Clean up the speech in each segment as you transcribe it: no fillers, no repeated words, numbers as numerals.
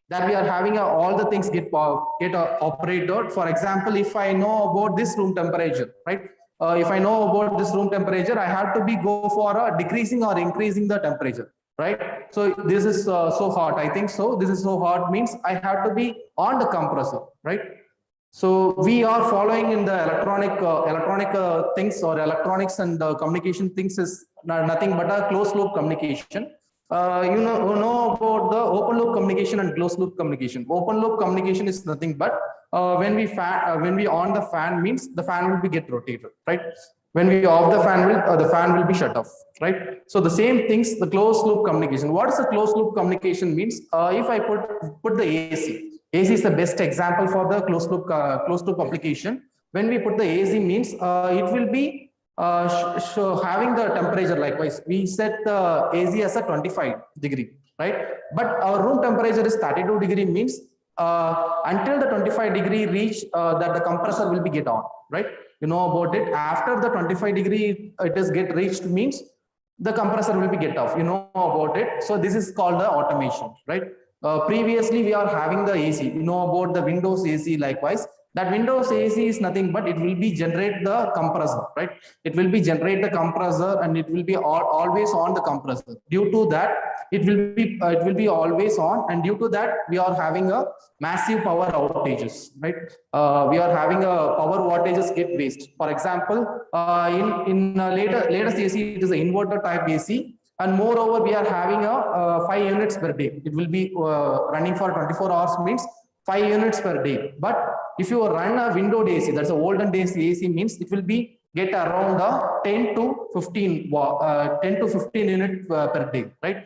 that we are having all the things get operated. For example, if I know about this room temperature, right? If I know about this room temperature, I have to be go for a decreasing or increasing the temperature, right? So this is so hot, I think so. This is so hot means I have to be on the compressor, right? So we are following in the electronic things or electronics and communication things is nothing but a closed loop communication. You know about the open loop communication and closed loop communication. Open loop communication is nothing but when we on the fan means the fan will be get rotated, right? When we off the fan will be shut off, right? So the same things, the closed loop communication. What is the closed loop communication means? If I put the AC is the best example for the closed loop application. When we put the AC means it will be having the temperature. Likewise, we set the AC as a 25-degree, right? But our room temperature is 32-degree means until the 25-degree reach that the compressor will be get on, right? You know about it. After the 25-degree it is get reached means the compressor will be get off. You know about it. So this is called the automation, right? Previously we are having the AC. You know about the Windows AC. Likewise, that Windows AC is nothing but it will be generate the compressor, right? It will be generate the compressor and it will be always on the compressor. Due to that, it will be always on, and due to that we are having a massive power outages, right? We are having a power outages get waste. For example, in latest AC, it is an inverter type AC, and moreover we are having a 5 units per day. It will be running for 24 hours means 5 units per day. But if you run a window AC, that's a olden days AC means it will be get around 10 to 15 unit per day, right?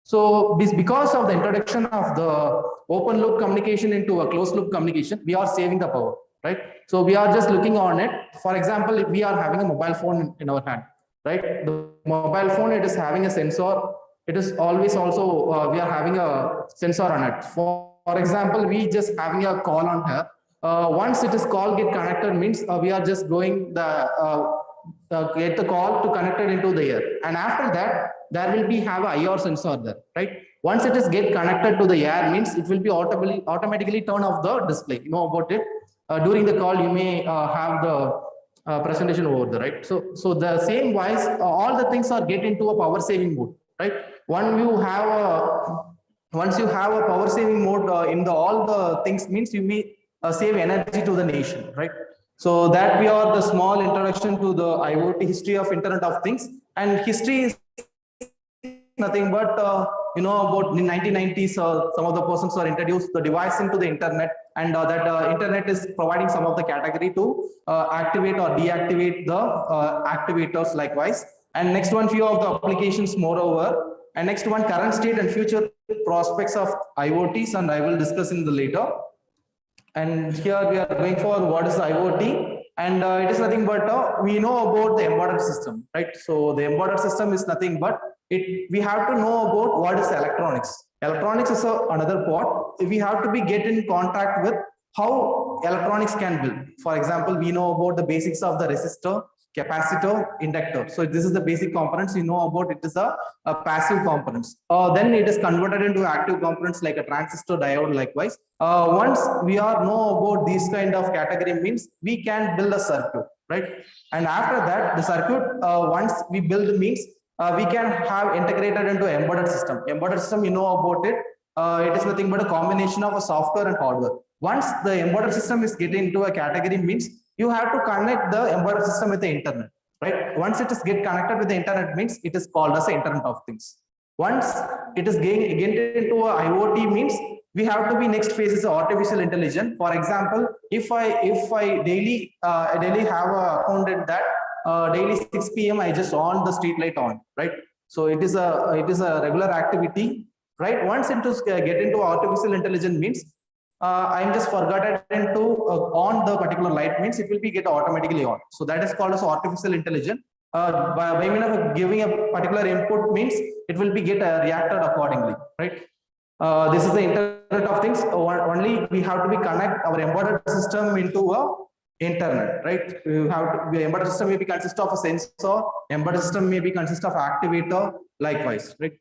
So because of the introduction of the open loop communication into a closed loop communication, we are saving the power, right? So we are just looking on it. For example, if we are having a mobile phone in our hand, right? The mobile phone, it is having a sensor. It is always also, we are having a sensor on it. For example, we just having a call on her. Once it is call get connected means we are just going get the call to connect it into the air, and after that there will be have a IR sensor there, right? Once it is get connected to the air means it will be automatically turn off the display. You know about it. During the call you may have the presentation over there, right? So the same wise all the things are get into a power saving mode, right? Once you have a power saving mode in the all the things means you may save energy to the nation, right? So that we are the small introduction to the IoT history of Internet of Things. And history is nothing but you know about in 1990s some of the persons are introduced the device into the internet, and that internet is providing some of the category to activate or deactivate the activators. Likewise, and next one few of the applications moreover, and next one current state and future prospects of IoTs, and I will discuss in the later. And here we are going for what is IoT, and it is nothing but we know about the embedded system, right? So the embedded system is nothing but we have to know about what is electronics. Electronics is another part. We have to be get in contact with how electronics can build. For example, we know about the basics of the resistor, capacitor, inductor. So this is the basic components you know about. It is a passive components. Then it is converted into active components like a transistor, diode. Likewise, once we are know about these kind of category means we can build a circuit, right? And after that, the circuit once we build means we can have integrated into embedded system. Embedded system, you know about it. It is nothing but a combination of a software and hardware. Once the embedded system is getting into a category means you have to connect the embedded system with the internet, right? Once it is get connected with the internet means it is called as the Internet of Things. Once it is getting into a IoT means we have to be next phase is artificial intelligence. For example, if I daily have a accounted that daily 6 p.m. I just on the street light on, right? So it is a regular activity, right? Once it is get into artificial intelligence means I'm just forgotten to on the particular light means it will be get automatically on. So that is called as artificial intelligence. By mean of giving a particular input means it will be get reacted accordingly, right? This is the Internet of Things. Only we have to be connect our embedded system into a internet, right? You have to, the embedded system may be consist of a sensor, embedded system may be consist of activator. Likewise, right?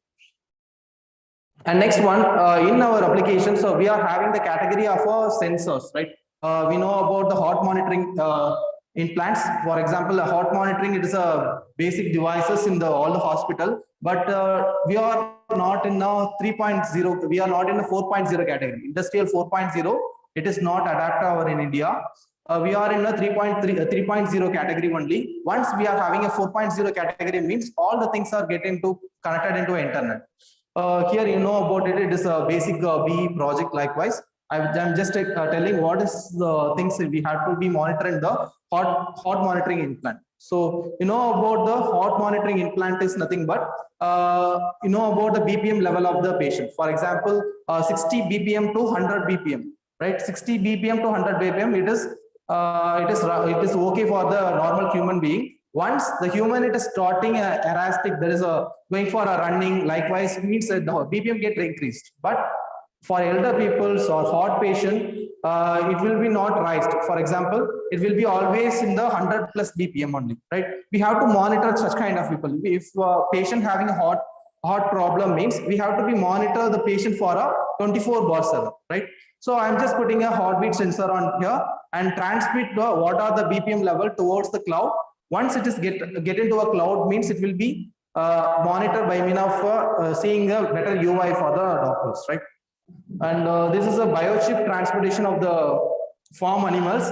And next one, in our application, so we are having the category of sensors, right? We know about the heart monitoring implants. For example, a heart monitoring, it is a basic devices in the all the hospital, but we are not in a 3.0, we are not in a 4.0 category. Industrial 4.0, it is not adapted over in India. We are in a 3.0 category only. Once we are having a 4.0 category, means all the things are getting to connected into internet. Here you know about it. It is a basic BE project. Likewise, I'm just telling what is the things we have to be monitoring the hot monitoring implant. So you know about the hot monitoring implant is nothing but you know about the BPM level of the patient. For example, 60 BPM to 100 BPM, right? 60 BPM to 100 BPM. It is okay for the normal human being. Once the human it is starting erratic, there is a going for a running, likewise means that the BPM get increased. But for elder peoples or heart patient, it will be not raised. For example, it will be always in the 100 plus BPM only, right? We have to monitor such kind of people. If patient having a heart problem means we have to be monitor the patient for a 24/7, right? So I'm just putting a heartbeat sensor on here and transmit what are the BPM level towards the cloud. Once it is get into a cloud means it will be monitored by means of seeing a better UI for the doctors, right? And this is a biochip transportation of the farm animals.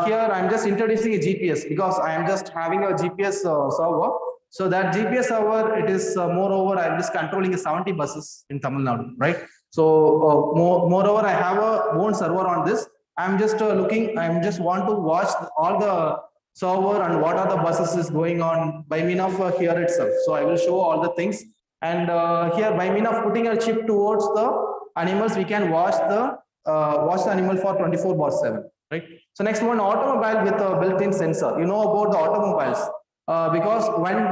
Here I'm just introducing a GPS because I am just having a GPS server. So that GPS server, it is moreover, I'm just controlling 70 buses in Tamil Nadu, right? So moreover, I have a own server on this. I'm just I'm just want to watch all the server and what are the buses is going on by mean of here itself. So I will show all the things. And here by mean of putting a chip towards the animals, we can watch the animal for 24/7, right? So next one, automobile with a built-in sensor. You know about the automobiles because when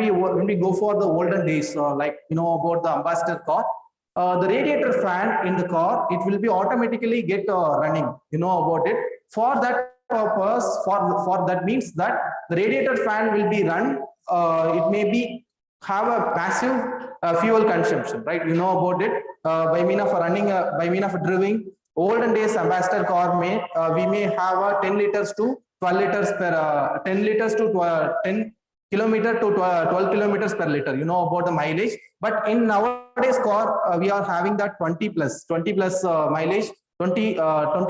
we go for the olden days, like you know about the ambassador car, the radiator fan in the car, it will be automatically get running. You know about it. For that purpose, for that means that the radiator fan will be run. It may be have a massive fuel consumption, right? You know about it. By mean of running, by mean of driving, olden days ambassador car may we may have 10 liters to 12 liters per 10 liters to 10 kilometer to 12 kilometers per liter. You know about the mileage, but in nowadays car we are having that 20 plus mileage, 20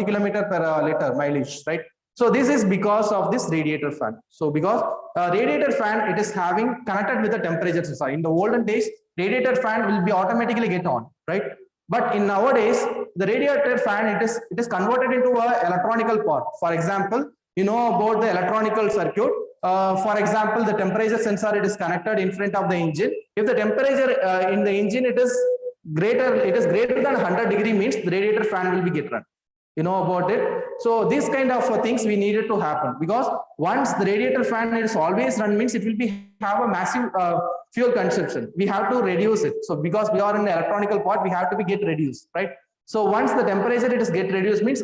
kilometer per liter mileage, right? So this is because of this radiator fan. So because radiator fan, it is having connected with the temperature sensor. In the olden days, radiator fan will be automatically get on, right? But in nowadays, the radiator fan, it is converted into a electronical part. For example, you know about the electronical circuit. For example, the temperature sensor, it is connected in front of the engine. If the temperature in the engine it is greater than 100 degree means the radiator fan will be get run. You know about it. So these kind of things we needed to happen because once the radiator fan is always run means it will be have a massive fuel consumption. We have to reduce it. So because we are in the electronical part, we have to be get reduced, right? So once the temperature it is get reduced means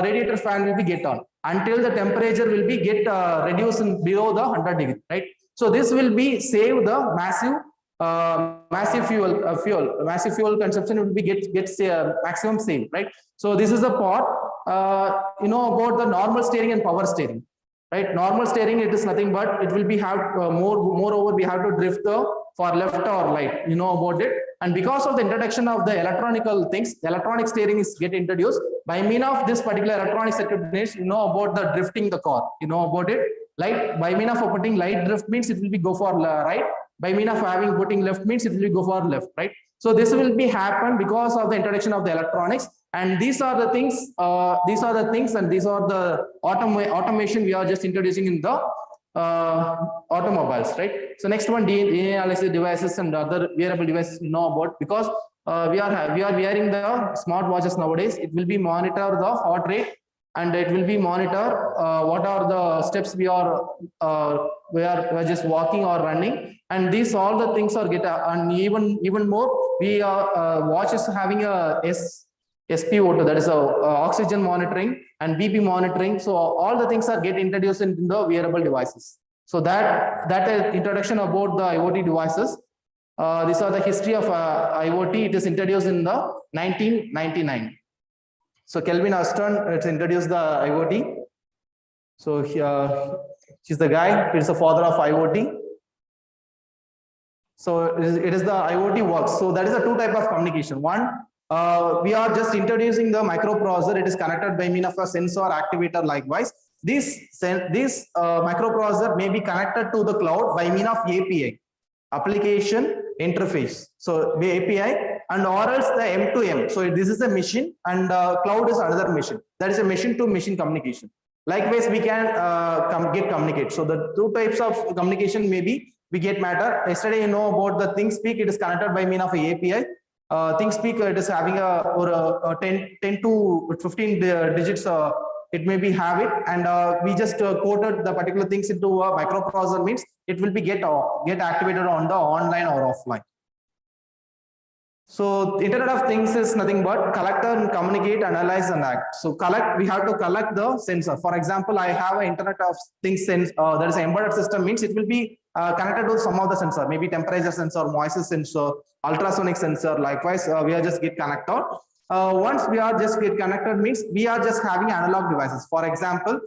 radiator fan will be get on until the temperature will be get reduced in below the 100 degree, right? So this will be save the massive fuel consumption will be gets maximum save, right? So this is a part. You know about the normal steering and power steering, right? Normal steering, it is nothing but it will be have moreover we have to drift for left or right. You know about it. And because of the introduction of the electronical things, the electronic steering is get introduced by mean of this particular electronic circuit. You know about the drifting the car. You know about it. Like by mean of putting light drift means it will be go for right. By mean of having putting left means it will go for left, right? So this will be happen because of the introduction of the electronics. And these are the things, and these are the automation we are just introducing in the automobiles, right? So next one, DNA analysis devices and other wearable devices you know about because we are wearing the smartwatches nowadays. It will be monitor the heart rate and it will be monitor what are the steps we are just walking or running, and these all the things are get and even more we are watch is having a SpO2, that is a oxygen monitoring and BP monitoring. So all the things are get introduced in the wearable devices. So that introduction about the IoT devices. These are the history of IoT. It is introduced in the 1999. So Kelvin Aston, it's introduced the IoT. So he's the guy. It's the father of IoT. So it is the IoT works. So that is a two type of communication. One, we are just introducing the microprocessor. It is connected by means of a sensor activator. Likewise, this microprocessor may be connected to the cloud by means of API, application interface. So the API and or else the M2M. So this is a machine and cloud is another machine. That is a machine to machine communication. Likewise, we can get communicate. So the two types of communication may be we get matter. Yesterday, you know about the ThinkSpeak. It is connected by means of a API. ThinkSpeak, it is having a 10 to 15 digits. It may be have it, and we just quoted the particular things into a microprocessor. Means it will be get activated on the online or offline. So Internet of Things is nothing but collect and communicate, analyze and act. So we have to collect the sensor. For example, I have an Internet of Things sense. There is an embedded system. Means it will be connected to some of the sensor, maybe temperature sensor, moisture sensor, ultrasonic sensor. Likewise, we are just get connected. Once we are just get connected means we are just having analog devices. For example,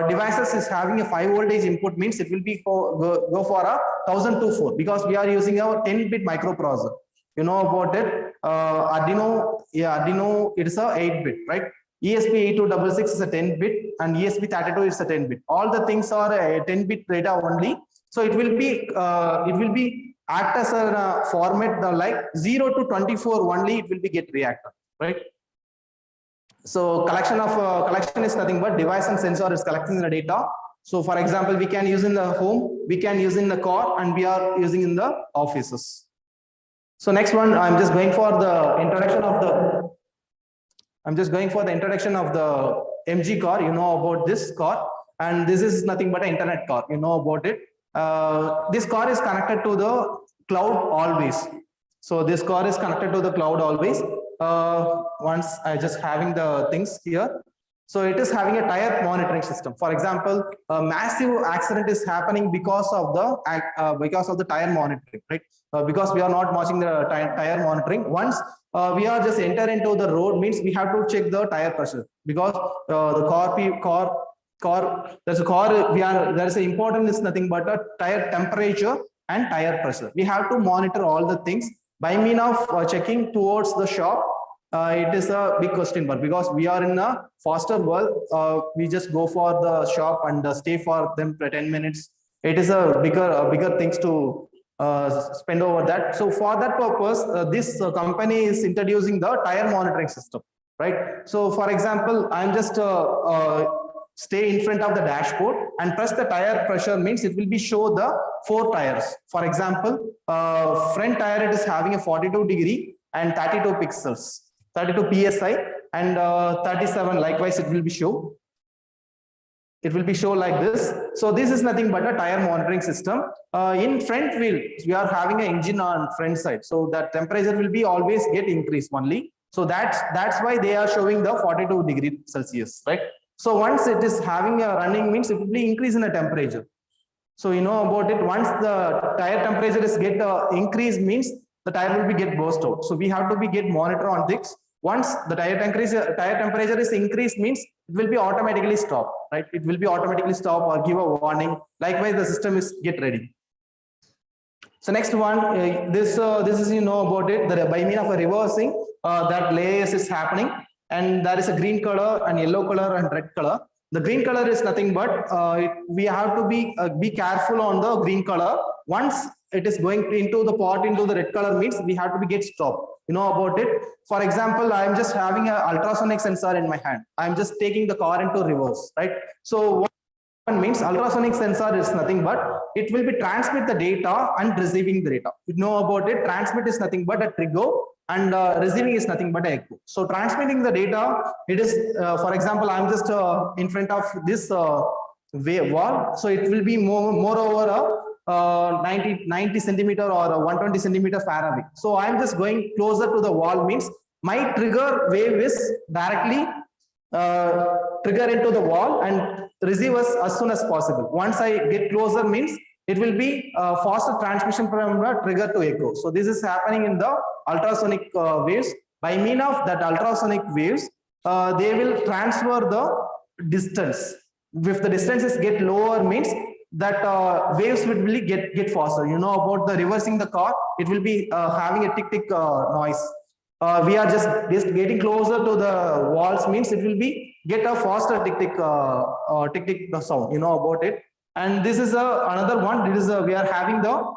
devices is having a 5 voltage input means it will be go for a 1024 because we are using a 10-bit microprocessor. You know about it. Arduino, Arduino, it is a 8-bit, right? ESP8266 is a 10-bit and ESP32 is a 10-bit. All the things are a 10-bit data only. So it will be act as a format like 0 to 24 only. It will be get reacted, right? So collection is nothing but device and sensor is collecting the data. So for example, we can use in the home, we can use in the car, and we are using in the offices. So next one, I'm just going for the introduction of the MG car. You know about this car, and this is nothing but an internet car. You know about it. This car is connected to the cloud always. So this car is connected to the cloud always. Once I just having the things here. So it is having a tire monitoring system. For example, a massive accident is happening because of the tire monitoring, right? Because we are not watching the tire monitoring. Once we are just enter into the road means we have to check the tire pressure because there is an important is nothing but a tire temperature and tire pressure. We have to monitor all the things by means of checking towards the shop. It is a big question mark because we are in a faster world. We just go for the shop and stay for them for 10 minutes. It is a bigger things to spend over that. So for that purpose, this company is introducing the tire monitoring system, right? So for example, I'm just stay in front of the dashboard and press the tire pressure means it will be show the 4 tires. For example, front tire it is having a 42 degree and 32 pixels. 32 psi and 37 likewise it will be show. It will be show like this. So this is nothing but a tire monitoring system. In front wheel we are having an engine on front side, so that temperature will be always get increased only. So that's why they are showing the 42 degree Celsius, right? So once it is having a running means it will be increase in the temperature. So you know about it. Once the tire temperature is get increase means the tire will be get burst out. So we have to be get monitor on this. Once the tire temperature is increased means it will be automatically stop, right? It will be automatically stop or give a warning. Likewise, the system is get ready. So next one, this is you know about it. By means of a reversing, that layers is happening, and there is a green color and yellow color and red color. The green color is nothing but we have to be careful on the green color. Once it is going into the pot into the red color means we have to be get stopped. You know about it. For example, I'm just having an ultrasonic sensor in my hand. I'm just taking the car into reverse, right? So what means ultrasonic sensor is nothing but it will be transmit the data and receiving the data. You know about it. Transmit is nothing but a trigger and receiving is nothing but echo. So transmitting the data, it is for example, I'm just in front of this wall. So it will be more over 90 centimeter or 120 centimeter far away. So I'm just going closer to the wall means my trigger wave is directly trigger into the wall and receive us as soon as possible. Once I get closer means it will be faster transmission from the trigger to echo. So this is happening in the ultrasonic waves. By mean of that ultrasonic waves, they will transfer the distance. If the distances get lower, means that waves will really get faster. You know about the reversing the car, it will be having a tick tick noise. We are just getting closer to the walls, means it will be get a faster tick tick sound. You know about it. And this is another one. This is we are having the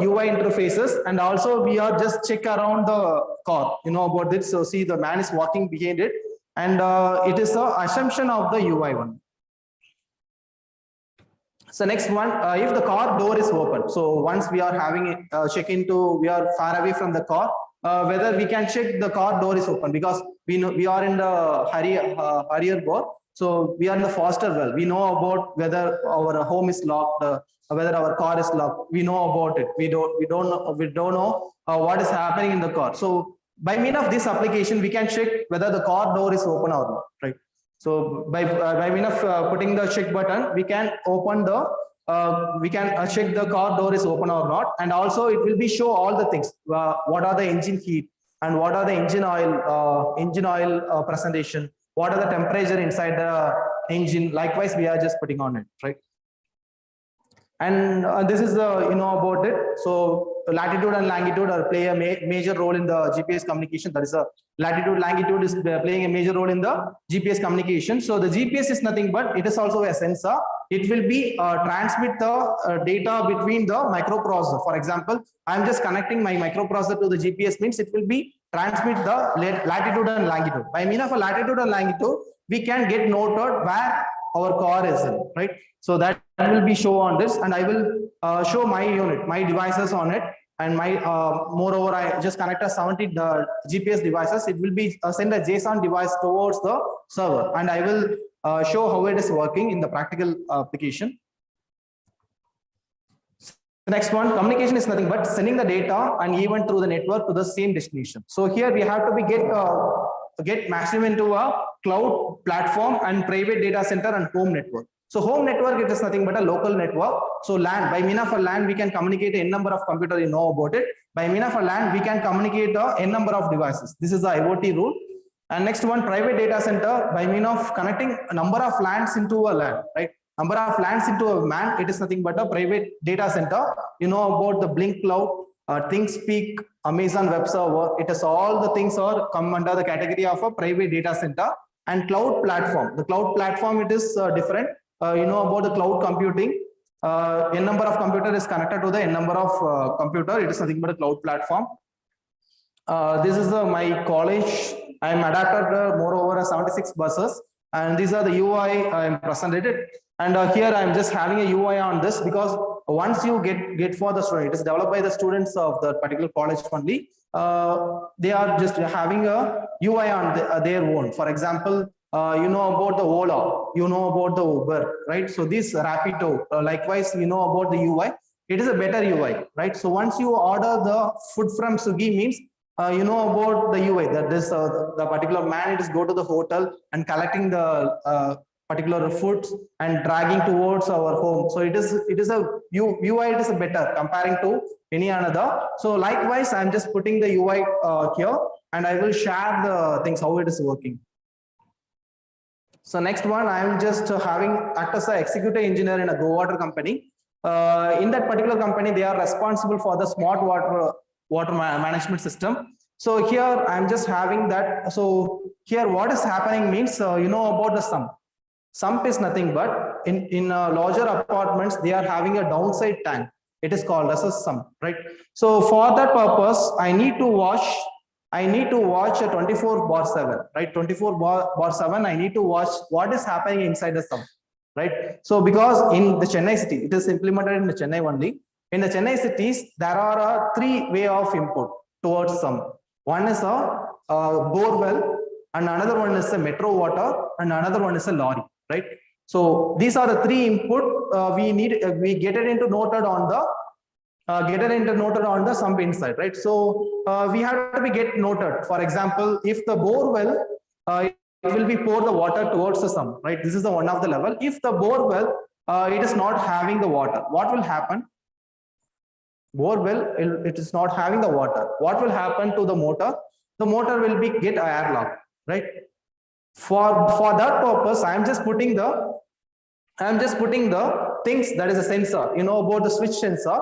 UI interfaces, and also we are just check around the car. You know about this. So see, the man is walking behind it, and it is the assumption of the UI one. So next one, if the car door is open. So once we are having it check into, we are far away from the car, whether we can check the car door is open, because we know we are in the hurrier board. So we are in the faster well. We know about whether our home is locked, whether our car is locked. We know about it. We don't know what is happening in the car. So by mean of this application, we can check whether the car door is open or not, right? So by mean of putting the check button, we can open the check the car door is open or not, and also it will be show all the things. What are the engine heat, and what are the engine oil presentation, what are the temperature inside the engine. Likewise, we are just putting on it, right? And this is you know about it. So latitude and longitude are play a major role in the GPS communication. That is a latitude, longitude is playing a major role in the GPS communication. So the GPS is nothing but it is also a sensor. It will be transmit the data between the microprocessor. For example, I'm just connecting my microprocessor to the GPS, means it will be transmit the latitude and longitude. By mean of a latitude and longitude, we can get noted where our car is in, right? So that will be show on this, and I will show my unit, my devices on it, and my moreover, I just connect a 70 GPS devices. It will be send a JSON device towards the server, and I will show how it is working in the practical application. The next one, communication is nothing but sending the data and even through the network to the same destination. So here we have to be get maximum into a cloud platform and private data center and home network. So home network, it is nothing but a local network. So LAN, by mean of a LAN, we can communicate n number of computers, you know about it. By mean of a LAN, we can communicate n number of devices. This is the IoT rule. And next one, private data center, by mean of connecting a number of LANs into a LAN, right? Number of LANs into a MAN, it is nothing but a private data center. You know about the Blink Cloud, ThinkSpeak, Amazon Web Server. It is all the things are come under the category of a private data center. And cloud platform. The cloud platform, it is different. You know about the cloud computing. N number of computer is connected to the n number of computer. It is nothing but a cloud platform. This is my college. I am adapted moreover 76 buses, and these are the UI I am presented. And here I am just having a UI on this, because once you get for the student, it is developed by the students of the particular college only. They are just having a UI on their own. For example, you know about the Ola, you know about the Uber, right? So this Rapido, likewise, you know about the UI. It is a better UI, right? So once you order the food from Swiggy, means you know about the UI, that this the particular man, it is go to the hotel and collecting the particular foods and dragging towards our home. So it is a UI, it is a better comparing to any another. So likewise, I'm just putting the UI here, and I will share the things how it is working. So next one, I'm just having act as an executive engineer in a Go Water company. In that particular company, they are responsible for the smart water management system. So here I'm just having that. So here what is happening means, you know about the sump. Sump is nothing but in larger apartments, they are having a downside tank. It is called as a sump, right? So for that purpose, I need to watch a 24/7, right? 24/7, I need to watch what is happening inside the sump, right? So because in the Chennai city, it is implemented in the Chennai only. In the Chennai cities, there are 3 ways of input towards sump. One is a bore well, and another one is a metro water, and another one is a lorry, right? So these are the 3 input we get it into noted on the sump inside, right? So we have to be get noted. For example, if the bore well, it will be pour the water towards the sump, right? This is the one of the level. If the bore well it is not having the water. What will happen? Borewell, it is not having the water. What will happen to the motor? The motor will be get airlocked, right? For that purpose, I am just putting the things, that is a sensor. You know about the switch sensor.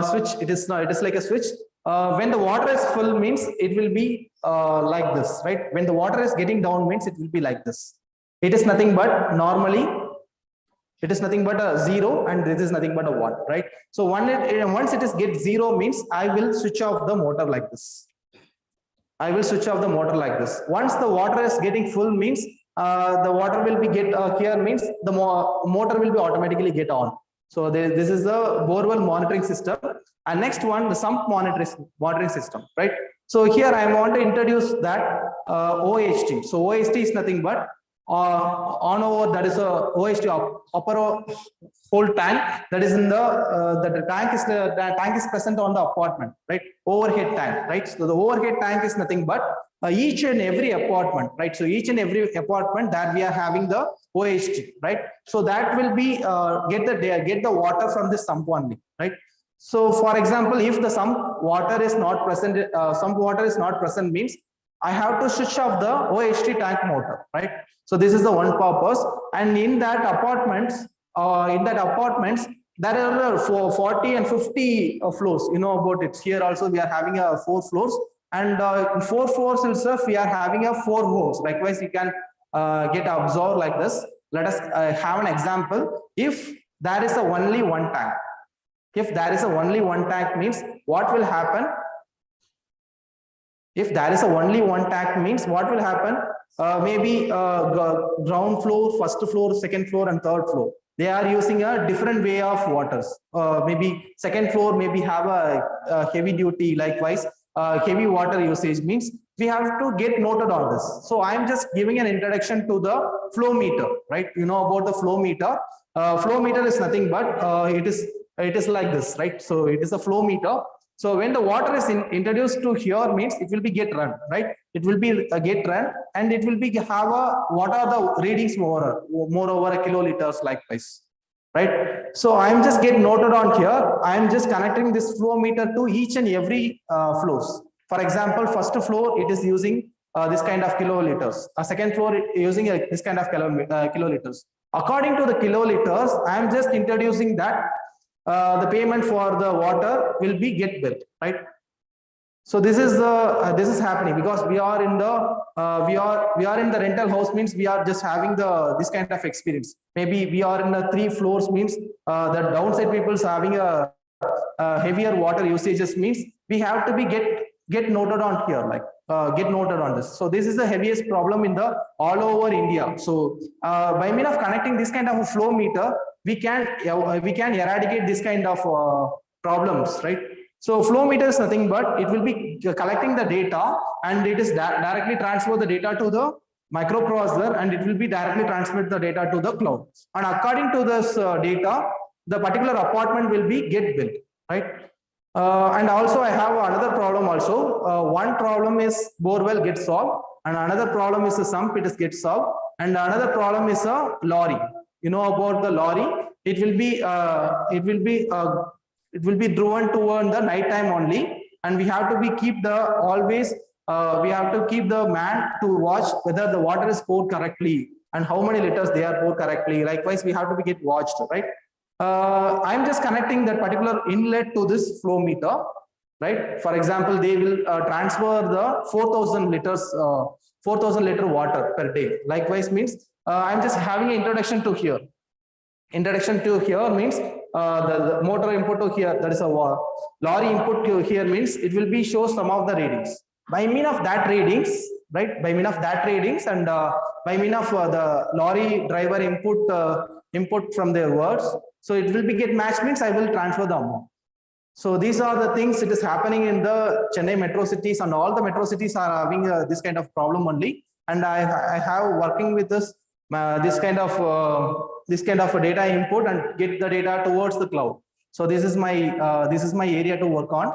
Switch, it is not, it is like a switch. When the water is full means it will be like this, right? When the water is getting down means it will be like this. It is nothing but normally it is nothing but a 0 and this is nothing but a 1, right? So once it is get 0 means I will switch off the motor like this. I will switch off the motor like this. Once the water is getting full means the water will be get here means the motor will be automatically get on. So this is the borewell monitoring system. And next one, the sump monitoring system, right? So here I want to introduce that OHT. So OHT is nothing but on over, that is a OHT upper whole tank, that is in the tank is present on the apartment, right? Overhead tank, right? So the overhead tank is nothing but each and every apartment, right? So each and every apartment that we are having the OHT, right? So that will be get the water from the sump only, right? So for example, if the sump water is not present, means I have to switch off the OHT tank motor, right? So this is the one purpose. And in that apartments, there are 40 and 50 floors. You know about it. Here also we are having 4 floors, and in 4 floors itself we are having 4 homes. Likewise, you can get observed like this. Let us have an example. If there is only one tank, means what will happen? If there is only one tank means what will happen? Maybe ground floor, first floor, second floor, and third floor. They are using a different way of waters. Maybe second floor maybe have a heavy duty. Likewise, heavy water usage means we have to get noted on this. So I am just giving an introduction to the flow meter, right? You know about the flow meter. Flow meter is nothing but it is like this, right? So it is a flow meter. So when the water is introduced to here means it will be get run, right? It will be get run, and it will be have what are the readings more over a kiloliters likewise, right? So I'm just get noted on here. I'm just connecting this flow meter to each and every floors. For example, first floor it is using this kind of kiloliters. A second floor using this kind of kiloliters. According to the kiloliters, I'm just introducing that the payment for the water will be get billed, right? So this is happening because we are in the rental house means we are just having this kind of experience. Maybe we are in the 3 floors means the downside people's having a heavier water usages means we have to be get noted on here, like get noted on this. So this is the heaviest problem in the all over India. So by means of connecting this kind of a flow meter, we can eradicate this kind of problems, right? So flow meter is nothing but it will be collecting the data, and it is directly transfer the data to the microprocessor, and it will be directly transmit the data to the cloud. And according to this data, the particular apartment will be get built, right? And also I have another problem also. One problem is borewell gets solved, and another problem is a sump, it is gets solved, and another problem is a lorry. You know about the lorry, it will be driven toward the night time only, and we have to be keep the always we have to keep the man to watch whether the water is poured correctly and how many liters they are poured correctly. Likewise, we have to be get watched, right? I'm just connecting that particular inlet to this flow meter, right? For example, they will transfer the 4,000 liters 4,000 liter water per day. Likewise means I'm just having an introduction to here. Introduction to here means the motor input to here, that is a lorry input to here means it will be show some of the readings. By mean of that readings, right? By mean of that readings, and by mean of the lorry driver input from their words, so it will be get matched means I will transfer the amount. So these are the things it is happening in the Chennai metro cities, and all the metro cities are having this kind of problem only. And I have working with this kind of data input and get the data towards the cloud. So this is my area to work on.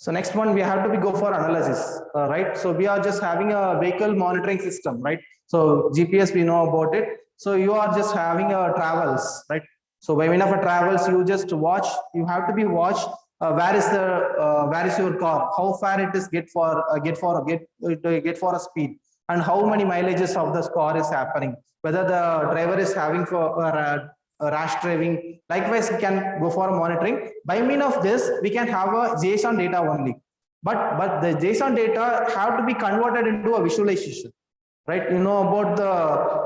So next one, we have to be go for analysis, right? So we are just having a vehicle monitoring system, right? So GPS, we know about it. So you are just having a travels, right? So by mean of a travels, you just watch. You have to be watch. Where is your car? How far it is get for a speed, and how many mileages of this car is happening. Whether the driver is having for rash driving. Likewise, we can go for monitoring. By mean of this, we can have a JSON data only. But the JSON data have to be converted into a visualization, right? You know about the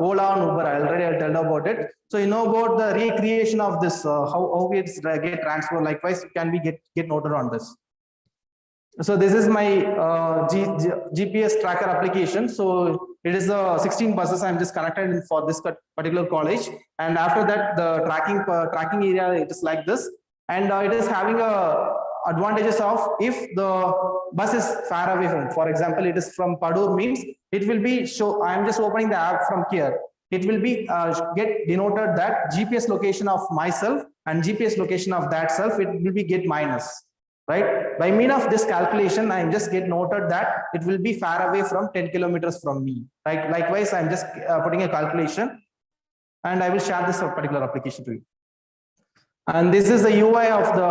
Ola and Uber. I'll tell about it. So you know about the recreation of this, how it's get transferred. Likewise, can we get noted on this? So this is my GPS tracker application. So it is 16 buses I'm just connected for this particular college, and after that the tracking area, it is like this, and it is having a advantages of if the bus is far away from, for example, it is from Puttur, means it will be show. I am just opening the app from here. It will be get denoted that GPS location of myself and GPS location of that self. It will be get minus. Right, by mean of this calculation, I just get noted that it will be far away from 10 kilometers from me. Right, likewise, I'm just putting a calculation, and I will share this particular application to you. And this is the UI of the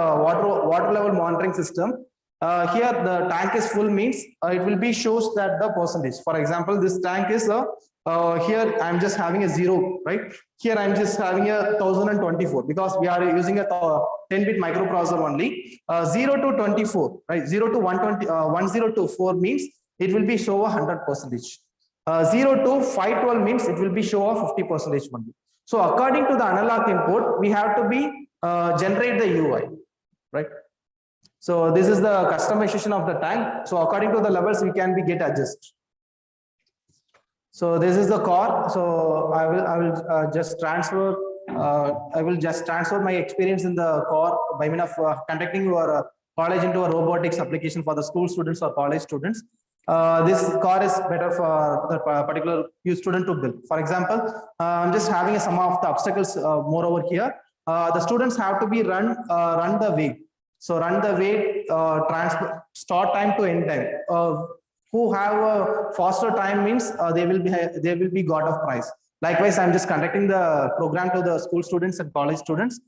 water level monitoring system. Here the tank is full, means it will be shows that the percentage. For example, this tank is here I'm just having a 0, right? Here I'm just having a 1024 because we are using a 10-bit microprocessor only. 0 to 24, right? 0 to 1024 means it will be show 100%. 0 to 512 means it will be show 50% only. So according to the analog input, we have to be generate the UI, right? So this is the customization of the tank. So according to the levels, we can be get adjust. So this is the core. So I will just transfer. I will just transfer my experience in the core by mean of conducting your college into a robotics application for the school students or college students. This core is better for the particular student to build. For example, I'm just having some of the obstacles more over here. The students have to be run the way. So run the way, start time to end time. Who have a faster time means they will be got of prize. Likewise, I'm just conducting the program to the school students and college students.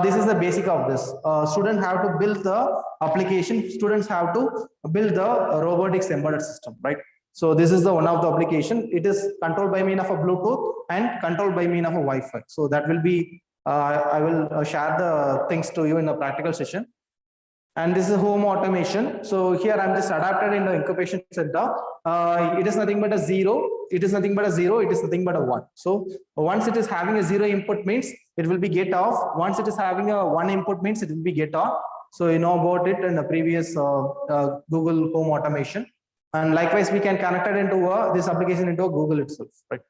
This is the basic of this. Students have to build the application. Students have to build the robotics embedded system, right? So this is the one of the application. It is controlled by mean of a Bluetooth and controlled by mean of a Wi-Fi. So that will be. I will share the things to you in a practical session. And this is home automation. So here I'm just adapted in the incubation center. It is nothing but a 0. It is nothing but a 0. It is nothing but a 1. So once it is having a 0 input means it will be get off. Once it is having a 1 input means it will be get on. So you know about it in the previous Google home automation. And likewise, we can connect it into this application into Google itself, right?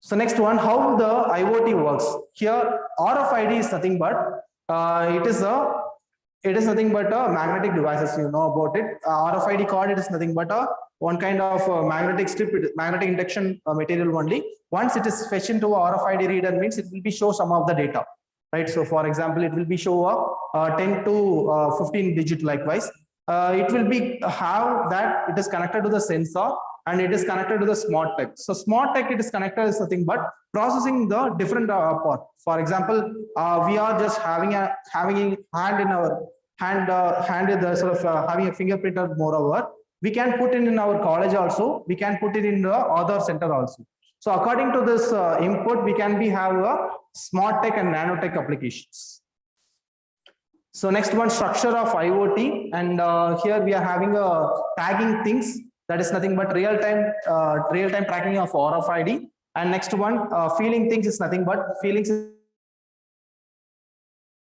So next one, how the IoT works. Here RFID is nothing but it is nothing but a magnetic devices. You know about it. RFID card, it is nothing but a one kind of magnetic strip, magnetic induction material only. Once it is fetched into a RFID reader means it will be show some of the data, right? So for example, it will be show a 10 to 15 digit. Likewise, it will be have that it is connected to the sensor and it is connected to the smart tech. So smart tech, it is connected is nothing but processing the different part. For example, we are just having a hand in our hand in the sort of having a fingerprint moreover. We can put it in our college also. We can put it in the other center also. So according to this input, we can have a smart tech and nanotech applications. So next one, structure of IoT, and here we are having a tagging things. That is nothing but real-time tracking of RFID. And next one, feeling things is nothing but feelings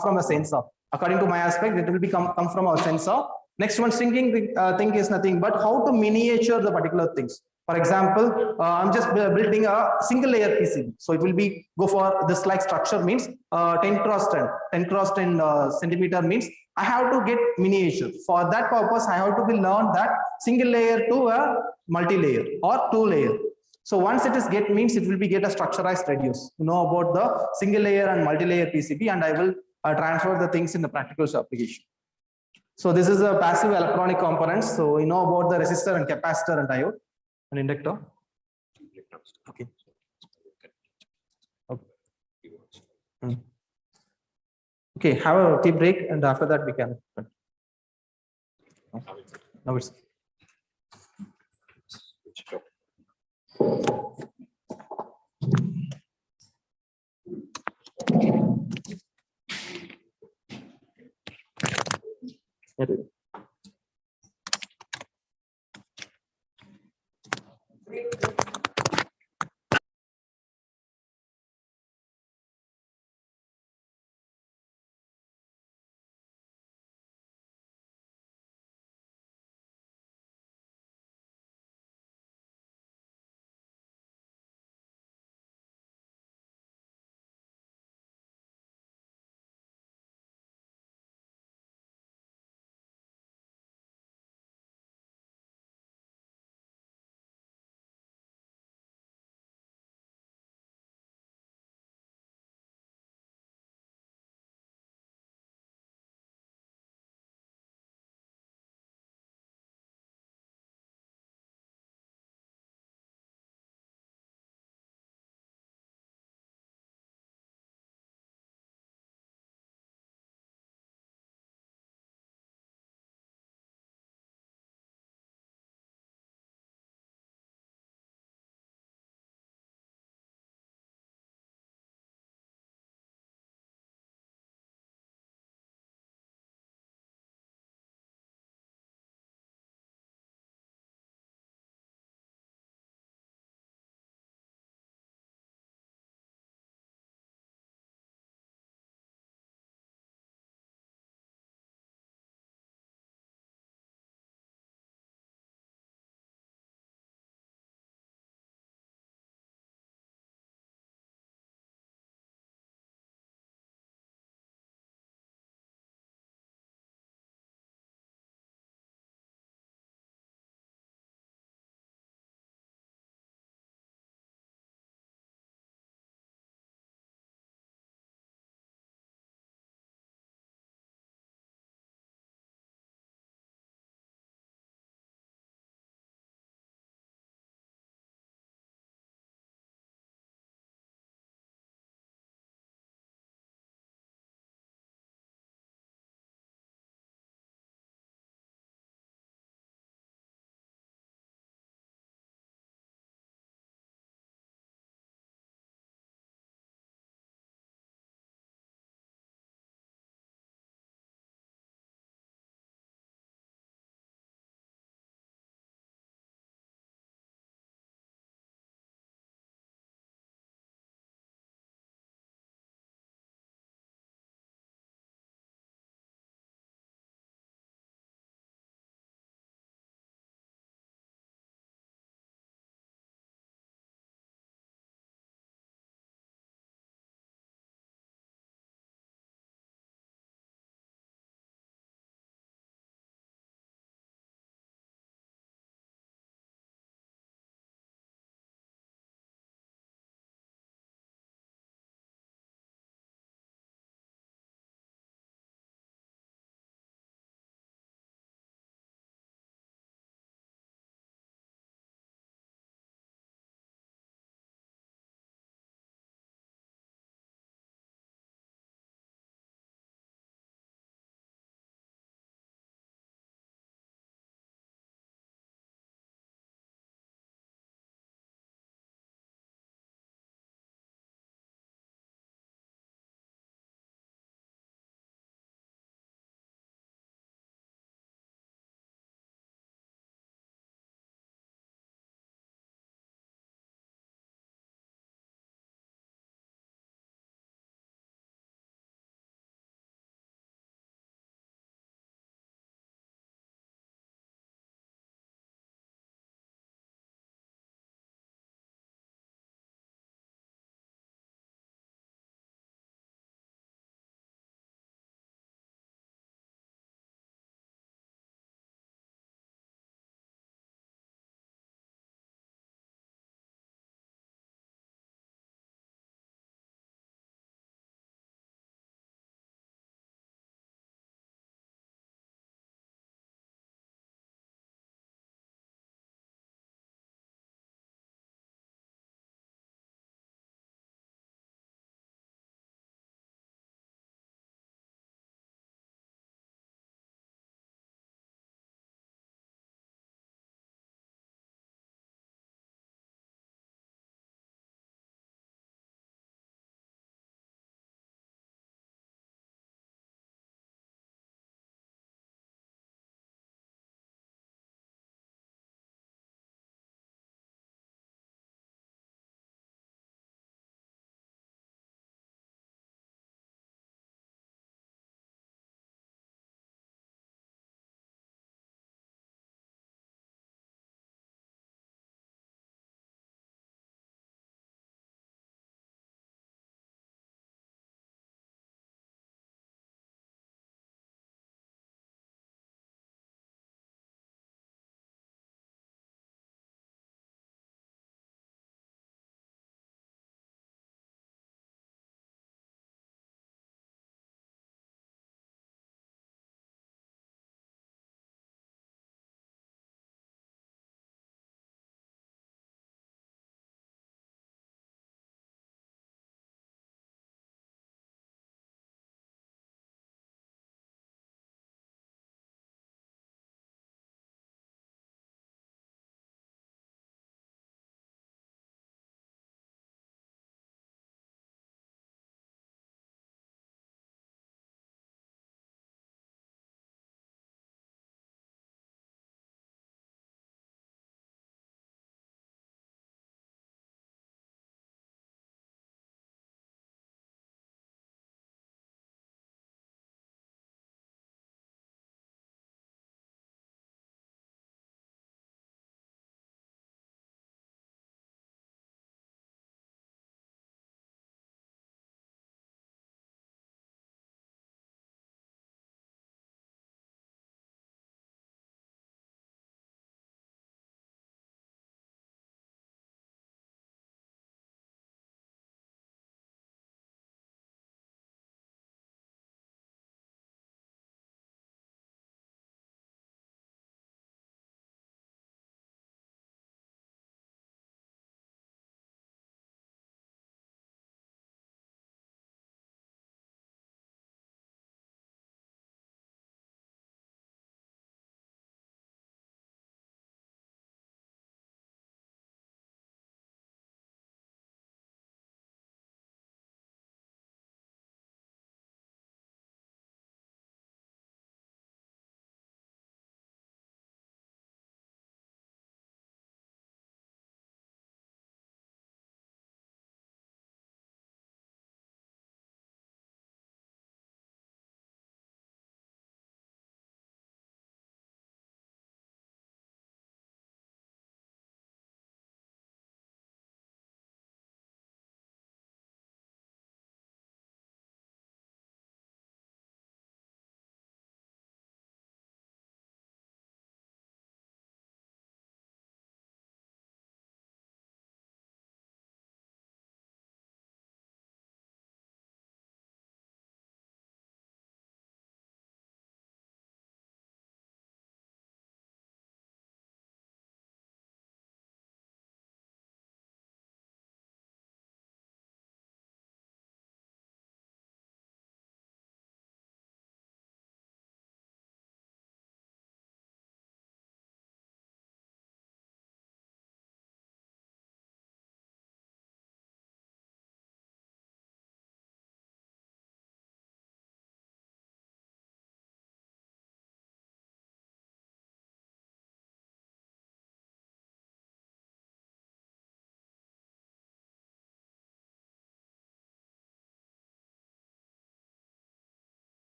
from a sensor. According to my aspect, it will come from a sensor. Next one, syncing thing is nothing but how to miniature the particular things. For example, I'm just building a single layer PCB. So it will be go for this like structure means 10 cross 10 centimeter means I have to get miniature. For that purpose, I have to be learn that single layer to a multi-layer or 2-layer. So once it is get means it will be get a structurized reduce. You know about the single layer and multi-layer PCB, and I will transfer the things in the practical application. So this is a passive electronic components. So you know about the resistor and capacitor and diode and inductor. Okay. Okay. Okay, have a tea break and after that we can. No, it's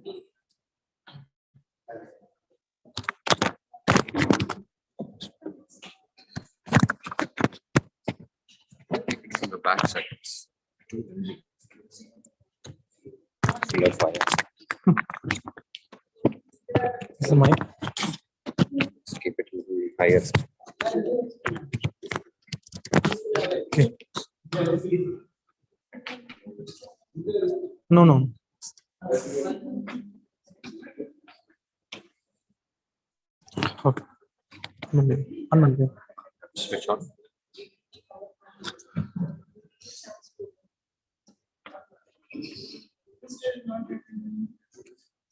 From the back seconds. Fire. Is the mic? Just keep it a little higher. Okay. No. Okay. Switch on.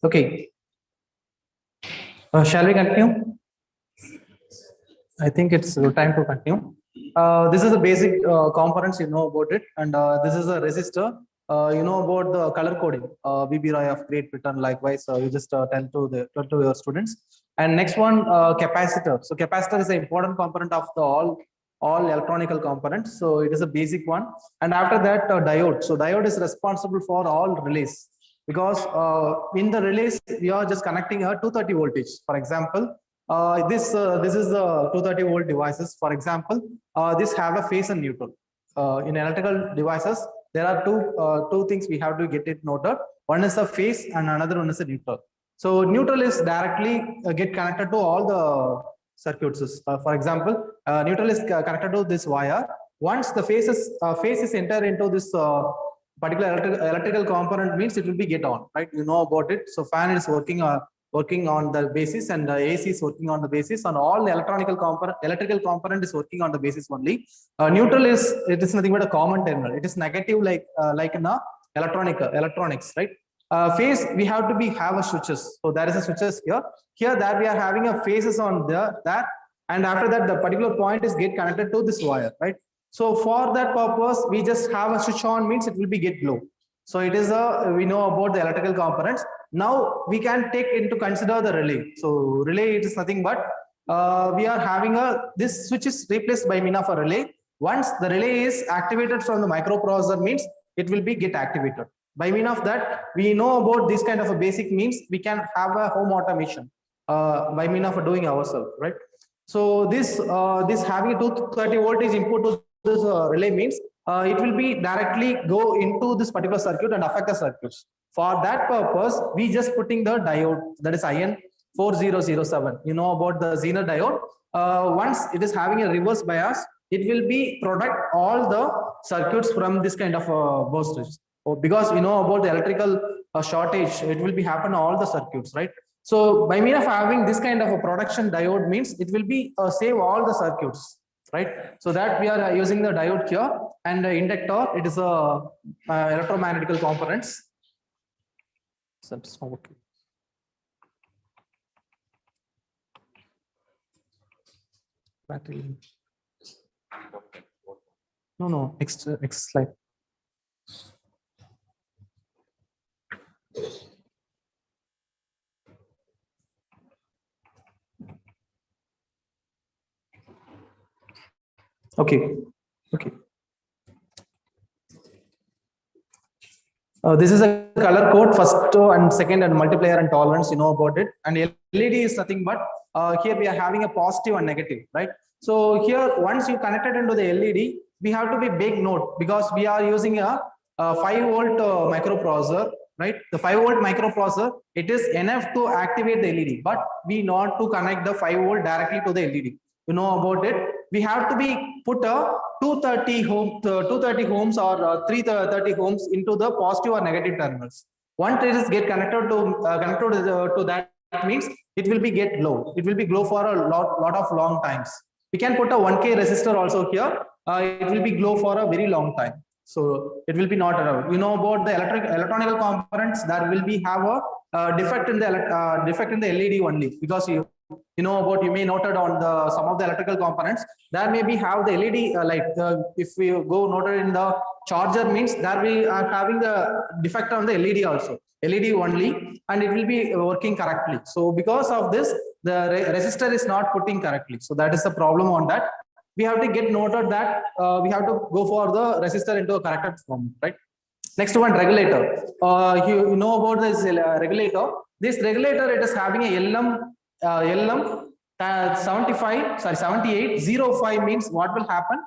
Okay. Shall we continue? I think it's time to continue. This is the basic components, you know about it, and this is a resistor. You know about the color coding, BB Roy of Great Britain. Likewise, you just tell to your students. And next one, capacitor. So capacitor is an important component of the all electronical components. So it is a basic one. And after that, diode. So diode is responsible for all relays, because in the relays we are just connecting a 230 voltage. For example, this is the 230 volt devices. For example, this have a phase and neutral. In electrical devices, there are two things we have to get it noted. One is a phase and another one is a neutral. So neutral is directly get connected to all the circuits. For example, neutral is connected to this wire. Once the phases enter into this particular electrical component, means it will be get on, right? You know about it. So fan is working on the basis, and AC is working on the basis, and all the electrical component is working on the basis only. Neutral is nothing but a common terminal. It is negative, like in electronics, right? Phase, we have to have a switches. So there is a switches here. Here that we are having a phases on that, and after that the particular point is get connected to this wire, right? So for that purpose, we just have a switch on, means it will be get glow. So it is we know about the electrical components. Now we can take into consider the relay. So relay, it is nothing but we are having this switch is replaced by mean of a relay. Once the relay is activated from the microprocessor, means it will be get activated. By mean of that, we know about this kind of a basic means we can have a home automation by mean of doing ourselves, right? So this having a 230 voltage input to this relay means it will be directly go into this particular circuit and affect the circuits. For that purpose, we just putting the diode, that is IN 4007. You know about the Zener diode. Once it is having a reverse bias, it will be protect all the circuits from this kind of bursts. Because you know about the electrical shortage, it will be happen all the circuits, right? So by mean of having this kind of a protection diode, means it will be save all the circuits, right? So that we are using the diode here, and the inductor, it is a electromagnetical components. So it's not working. Battery. No. Next slide. Okay. This is a color code, first and second, and multiplier and tolerance. You know about it. And LED is nothing but here we are having a positive and negative, right? So here, once you connected into the LED, we have to be big note, because we are using a 5-volt microprocessor, right? The 5-volt microprocessor, it is enough to activate the LED, but we not to connect the 5-volt directly to the LED. You know about it. We have to be put a 230 ohms or 330 ohms into the positive or negative terminals. Once it is get connected to that, means it will be get glow. It will be glow for a lot of long times. We can put a 1K resistor also here. It will be glow for a very long time. So it will be not around. You know about the electronic components, that will be have a defect in the LED only, because you know about, you may noted on the some of the electrical components, there may be have the LED if we go noted in the charger, means there we are having the defect on the LED also, LED only, and it will be working correctly. So because of this, the resistor is not putting correctly. So that is the problem on that. We have to get noted that we have to go for the resistor into a corrected form, right? Next one, regulator. You know about this regulator. This regulator, it is having a LM 7805 means what will happen?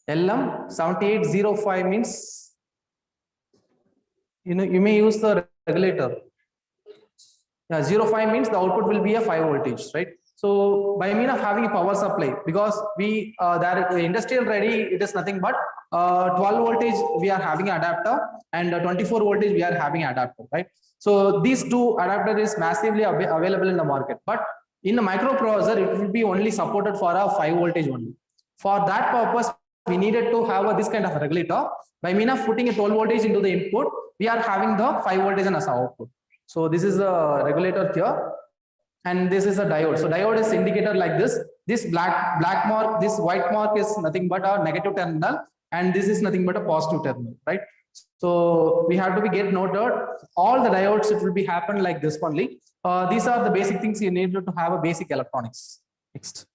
LM 7805 means, you know, you may use the regulator. Yeah, 05 means the output will be a 5 voltage, right? So by mean of having a power supply, because we that industrial ready, it is nothing but 12 voltage we are having adapter, and 24 voltage we are having adapter, right? So these two adapter is massively available in the market, but in the microprocessor it will be only supported for a 5 voltage only. For that purpose, we needed to have this kind of regulator. By mean of putting a 12 voltage into the input, we are having the 5 voltage as output. So this is the regulator here, and this is a diode. So diode is indicated like this. This black mark, this white mark is nothing but a negative terminal, and this is nothing but a positive terminal, right? So we have to be get noted. All the diodes, it will be happen like this only. These are the basic things you need to have a basic electronics. Next.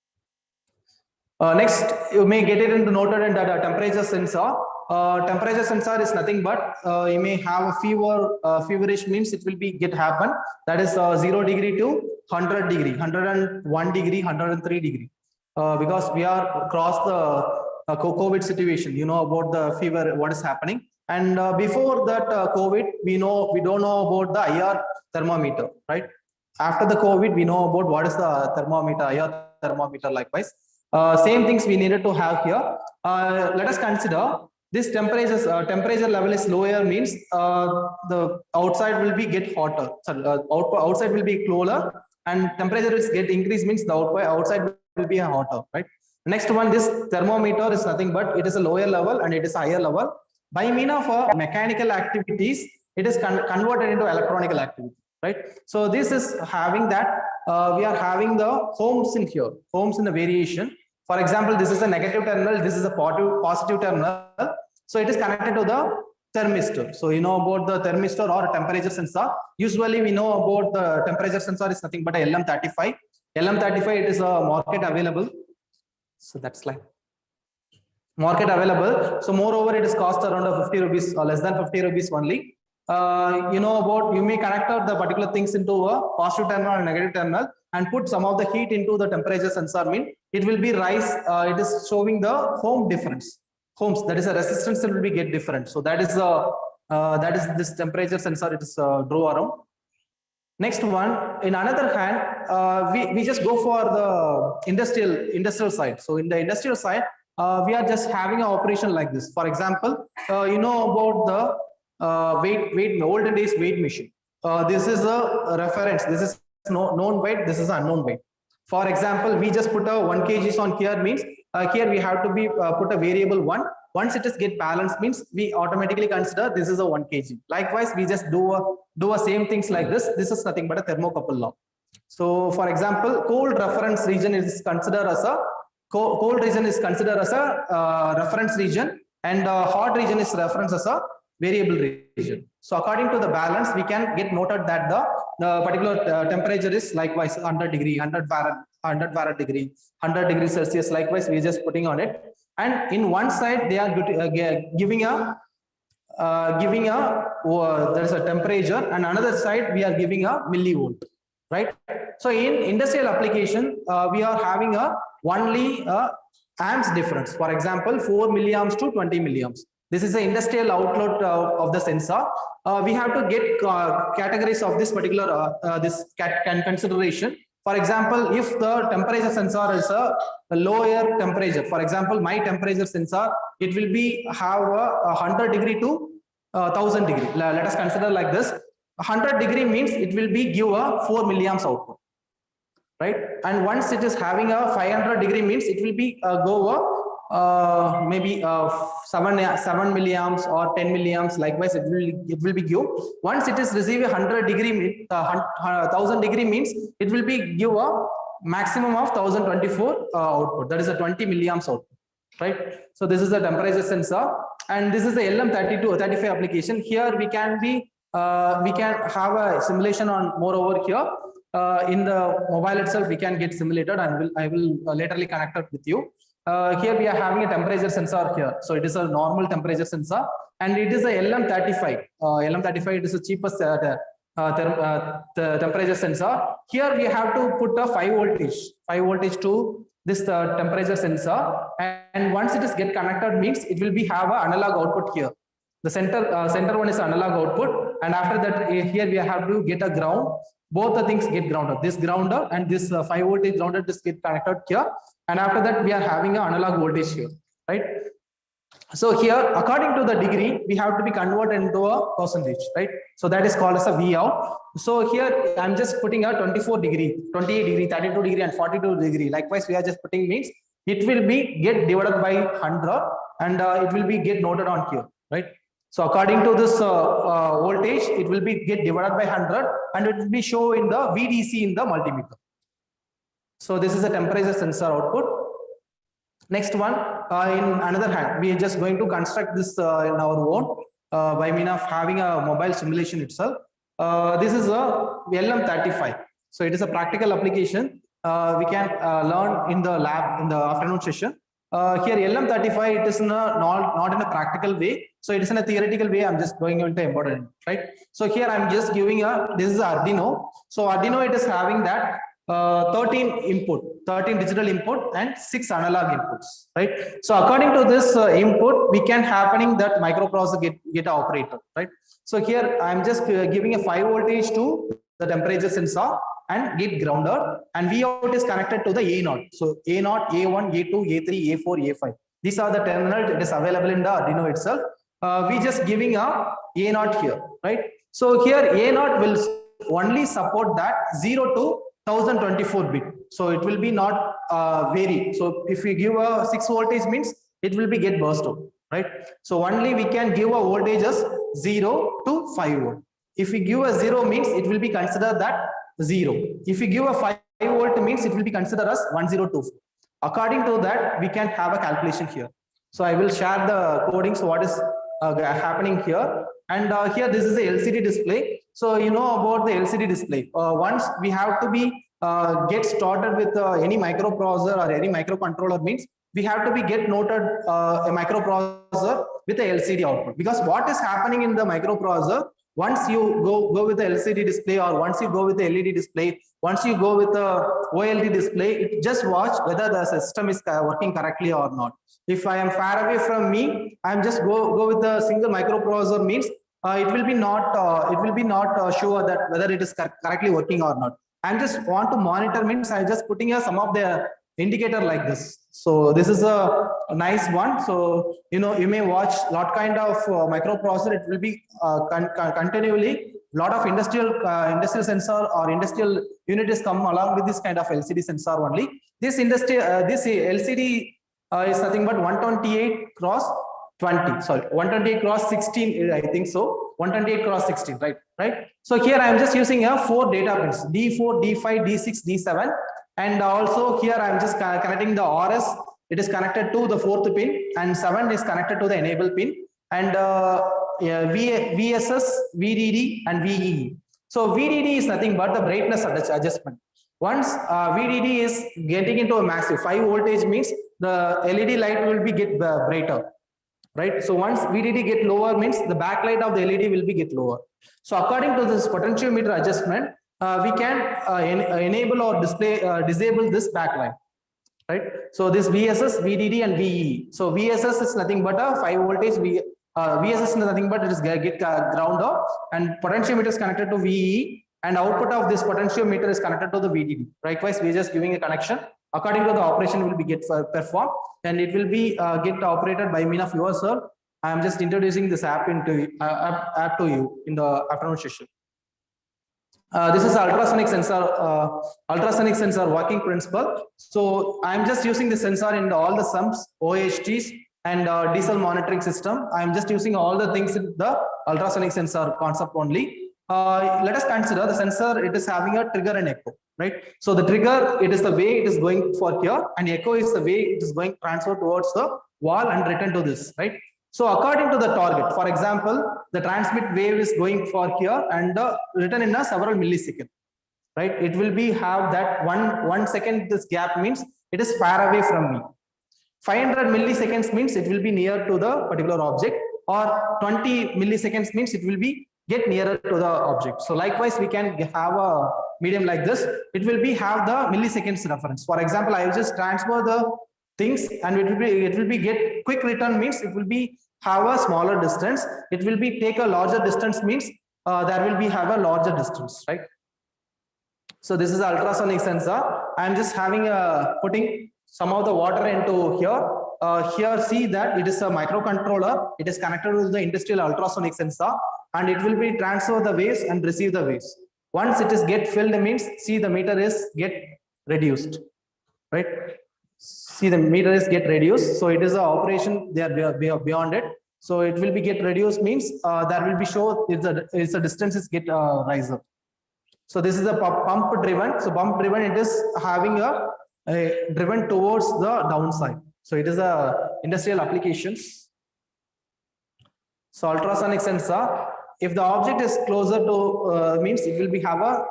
Next, you may get it into noted in the temperature sensor. Temperature sensor is nothing but you may have a feverish means it will be happen. That is 0 degree to 100 degree, 101 degree, 103 degree. Because we are across the COVID situation, you know about the fever, what is happening. And before that COVID, we don't know about the IR thermometer, right? After the COVID, we know about what is the thermometer, IR thermometer likewise. Same things we needed to have here. Let us consider this temperature level is lower means the outside will be get hotter. Sorry, outside will be cooler, and temperature is get increased means the outside will be hotter, right? Next one, this thermometer is nothing but it is a lower level and it is a higher level. By mean of mechanical activities, it is converted into electronical activity, right? So this is having that we are having the ohms in here, ohms in the variation. For example, this is a negative terminal, this is a positive terminal. So it is connected to the thermistor. So you know about the thermistor or temperature sensor. Usually we know about the temperature sensor is nothing but a LM35. LM35, it is a market available. So that's like market available. So moreover, it is cost around 50 rupees or less than 50 rupees only. You know about, you may connect out the particular things into a positive terminal and negative terminal and put some of the heat into the temperature sensor, mean it will be rise, it is showing the ohm difference. Ohms, that is a resistance that will be get different. So that is this temperature sensor, it is draw around. Next one, in another hand, we just go for the industrial side. So in the industrial side, we are just having an operation like this. For example, you know about the olden days weight machine. This is a reference. This is known weight. This is unknown weight. For example, we just put a 1 kg on here means here we have to be put a variable 1. Once it is get balanced means we automatically consider this is a 1 kg. Likewise, we just do a same things like this. This is nothing but a thermocouple law. So for example, cold reference region is considered as a cold region is considered as a reference region, and hot region is reference as a variable region. So according to the balance, we can get noted that the particular temperature is likewise 100 degree, 100 Farad degree, 100 degrees Celsius. Likewise, we are just putting on it. And in one side, they are giving a there is a temperature, and another side we are giving a millivolt, right? So in industrial application, we are having only amps difference. For example, 4 milliamps to 20 milliamps. This is the industrial outlet of the sensor. We have to get categories of this particular consideration. For example, if the temperature sensor is a lower temperature, for example, my temperature sensor, it will be have a 100 degree to 1000 degree. Let us consider like this. 100 degree means it will be give a 4 milliamps output, right? And once it is having a 500 degree means it will be go maybe 7 milliamps or 10 milliamps. Likewise, it will be give. Once it is receive 100 degree, 1000 degree means it will be give a maximum of 1024 output. That is a 20 milliamps output, right? So this is the temperature sensor, and this is the LM35 application. Here we can have a simulation on moreover here. In the mobile itself, we can get simulated, and I will laterally connect it with you. Here we are having a temperature sensor here. So it is a normal temperature sensor, and it is a LM35. LM35, it is the cheapest the temperature sensor. Here we have to put a 5 voltage to this temperature sensor, and once it is get connected means it will be have a analog output here. The center one is analog output, and after that here we have to get a ground. Both the things get grounded. This grounder and this 5 voltage grounded, this get connected here, and after that we are having an analog voltage here, right? So here, according to the degree, we have to be converted into a percentage, right? So that is called as a V out. So here I'm just putting a 24 degree, 28 degree, 32 degree, and 42 degree. Likewise, we are just putting means it will be get divided by 100, and it will be get noted on here, right? So according to this voltage, it will be get divided by 100, and it will be show in the VDC in the multimeter. So this is a temperature sensor output. Next one, in another hand, we are just going to construct this in our own by means of having a mobile simulation itself. This is a LM35. So it is a practical application. We can learn in the lab in the afternoon session. Here LM35, it is not in a practical way. So it is in a theoretical way. I'm just going into embodiment, right? So here I'm just giving this is Arduino. So Arduino, it is having that 13 digital input and 6 analog inputs, right? So according to this input, we can happening that microprocessor get operator, right? So here I'm just giving a 5 voltage to the temperature sensor and get grounded, and V out is connected to the A0. So A0, A1, A2, A3, A4, A5. These are the terminals. It is available in the Arduino itself. We just giving a A0 here, right? So here A0 will only support that 0 to 1024 bit. So it will be not vary. So if we give a 6 voltage means it will be get burst out, right? So only we can give a voltages 0 to 5 volt. If we give a 0 means it will be considered that 0. If we give a 5 volt means it will be considered as 1024. According to that, we can have a calculation here. So I will share the coding. So what is happening here? And here this is a LCD display. So you know about the LCD display. Once we have to be get started with any microprocessor or any microcontroller means we have to be get noted a microprocessor with a LCD output, because what is happening in the microprocessor, once you go with the LCD display, or once you go with the LED display, once you go with the OLED display, it just watch whether the system is working correctly or not. If I am far away from me, I'm just go with the single microprocessor means it will be not sure that whether it is correctly working or not. I'm just want to monitor means I'm just putting some of the indicator like this. So this is a nice one. So you know, you may watch lot kind of microprocessor. It will be continually lot of industrial sensor or industrial unit is come along with this kind of LCD sensor only. This this LCD is nothing but 128 cross 20. Sorry, 128 cross 16. I think so. 128 cross 16. Right. So here I am just using 4 data pins: D4, D5, D6, D7. And also here I am just connecting the RS. It is connected to the 4th pin, and 7 is connected to the enable pin, and VSS, VDD, and VEE. So VDD is nothing but the brightness adjustment. Once VDD is getting into a massive 5 voltage means the LED light will be get brighter, right? So once VDD get lower means the backlight of the LED will be get lower. So according to this potentiometer adjustment, we can enable or disable this backlight, right? So this VSS, VDD, and VEE. So VSS is nothing but a 5 voltage. VSS is nothing but it is get ground off, and potentiometer is connected to VEE, and output of this potentiometer is connected to the VDD. Likewise, we are just giving a connection. According to the operation will be get performed, and it will be get operated by means of yourself. I am just introducing this app app to you in the afternoon session. This is ultrasonic sensor working principle. So I'm just using the sensor in all the sumps, OHTs, and diesel monitoring system. I'm just using all the things in the ultrasonic sensor concept only. Let us consider the sensor. It is having a trigger and echo, right? So the trigger, it is the way it is going for here, and echo is the way it is going transfer towards the wall and return to this, right? So according to the target, for example, the transmit wave is going for here and return in a several milliseconds, right? It will be have that one second. This gap means it is far away from me. 500 milliseconds means it will be near to the particular object, or 20 milliseconds means it will be get nearer to the object. So likewise, we can have a medium like this. It will be have the milliseconds reference. For example, I will just transfer the things and it will be get quick return means it will be have a smaller distance. It will be take a larger distance means there will be have a larger distance, right? So this is ultrasonic sensor. I'm just having a putting some of the water into here. Here see that it is a microcontroller. It is connected with the industrial ultrasonic sensor, and it will be transfer the waves and receive the waves. Once it is get filled means see the meter is get reduced, right? See the meter is get reduced. So it is an operation there beyond it. So it will be get reduced means there will be show it's a distance is get rise up. So this is a pump driven. So pump driven, it is having a driven towards the downside. So it is a industrial applications. So ultrasonic sensor, if the object is closer to means it will be have a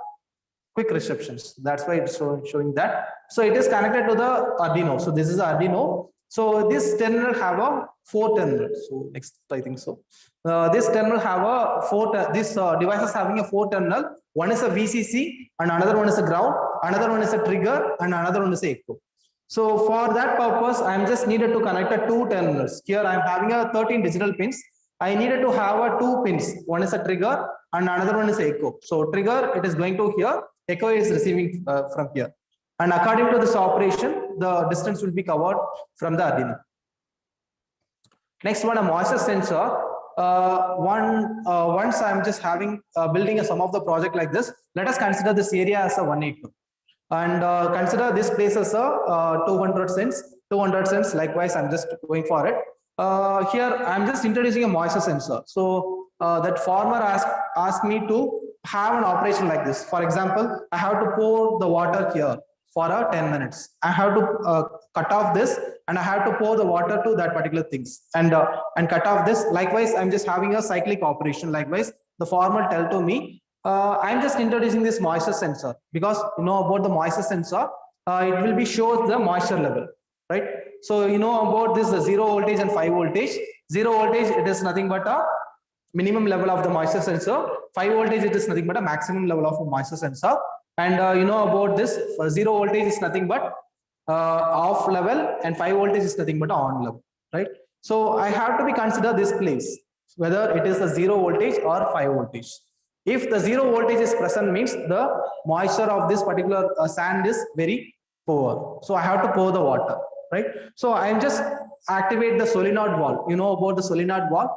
quick receptions. That's why it's showing that. So it is connected to the Arduino. So this is Arduino. So this terminal have a 4 terminals. So next, I think so. This terminal have a 4. This device is having a 4 terminal. One is a VCC, and another one is a ground. Another one is a trigger, and another one is a echo. So for that purpose, I am just needed to connect a 2 terminals. Here I am having a 13 digital pins. I needed to have a 2 pins. One is a trigger, and another one is a echo. So trigger, it is going to here. Echo is receiving from here. And according to this operation, the distance will be covered from the Arduino. Next one, a moisture sensor. Once I'm just having building some of the project like this, let us consider this area as a 182, and consider this place as a 200 cents. 200 cents. Likewise, I'm just going for it. Here, I'm just introducing a moisture sensor. So that farmer asked me to have an operation like this. For example, I have to pour the water here for 10 minutes. I have to cut off this, and I have to pour the water to that particular things and cut off this. Likewise, I'm just having a cyclic operation. Likewise, the farmer tell to me, I'm just introducing this moisture sensor because you know about the moisture sensor. It will be shows the moisture level, right? So you know about this 0 voltage and 5 voltage. 0 voltage, it is nothing but a minimum level of the moisture sensor. 5 voltage, it is nothing but a maximum level of a moisture sensor. And you know about this 0 voltage is nothing but off level, and 5 voltage is nothing but on level, right? So I have to be consider this place whether it is a 0 voltage or 5 voltage. If the 0 voltage is present means the moisture of this particular sand is very poor. So I have to pour the water, right? So I just activate the solenoid valve. You know about the solenoid valve?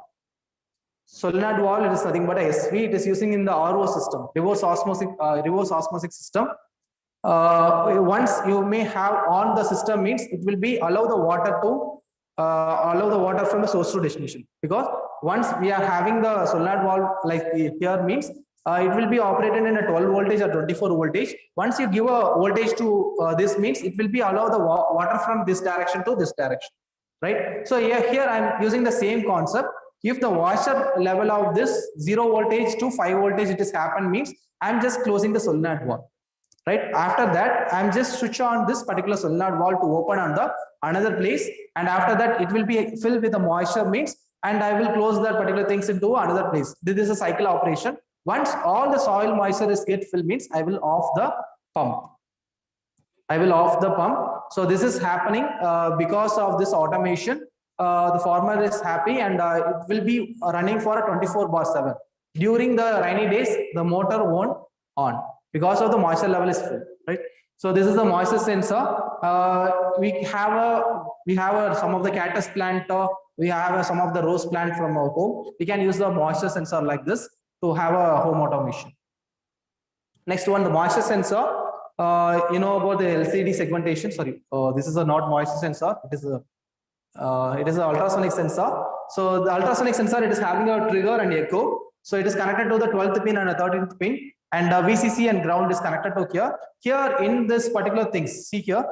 Solenoid valve, it is nothing but a SV. It is using in the RO system, reverse osmotic system. Once you may have on the system means it will be allow the water from the source to destination, because once we are having the solenoid valve like here means it will be operated in a 12 voltage or 24 voltage. Once you give a voltage to this means it will be allow the water from this direction to this direction, right? So here I'm using the same concept. If the washer level of this 0 voltage to 5 voltage it is happened means I'm just closing the solenoid valve, right? After that, I'm just switch on this particular solenoid valve to open on the another place, and after that it will be filled with the moisture means, and I will close that particular things into another place. This is a cycle operation. Once all the soil moisture is get filled means I will off the pump. I will off the pump. So this is happening because of this automation. The farmer is happy, and it will be running for a 24/7. During the rainy days, the motor won't on because of the moisture level is full, right? So this is the moisture sensor. We have some of the cactus plant. We have some of the rose plant from our home. We can use the moisture sensor like this to have a home automation. Next one, the moisture sensor. You know about the LCD segmentation. Sorry, this is a not moisture sensor. It is an ultrasonic sensor. So the ultrasonic sensor, it is having a trigger and echo. So it is connected to the 12th pin and a 13th pin, and VCC and ground is connected to here. Here in this particular things, see here,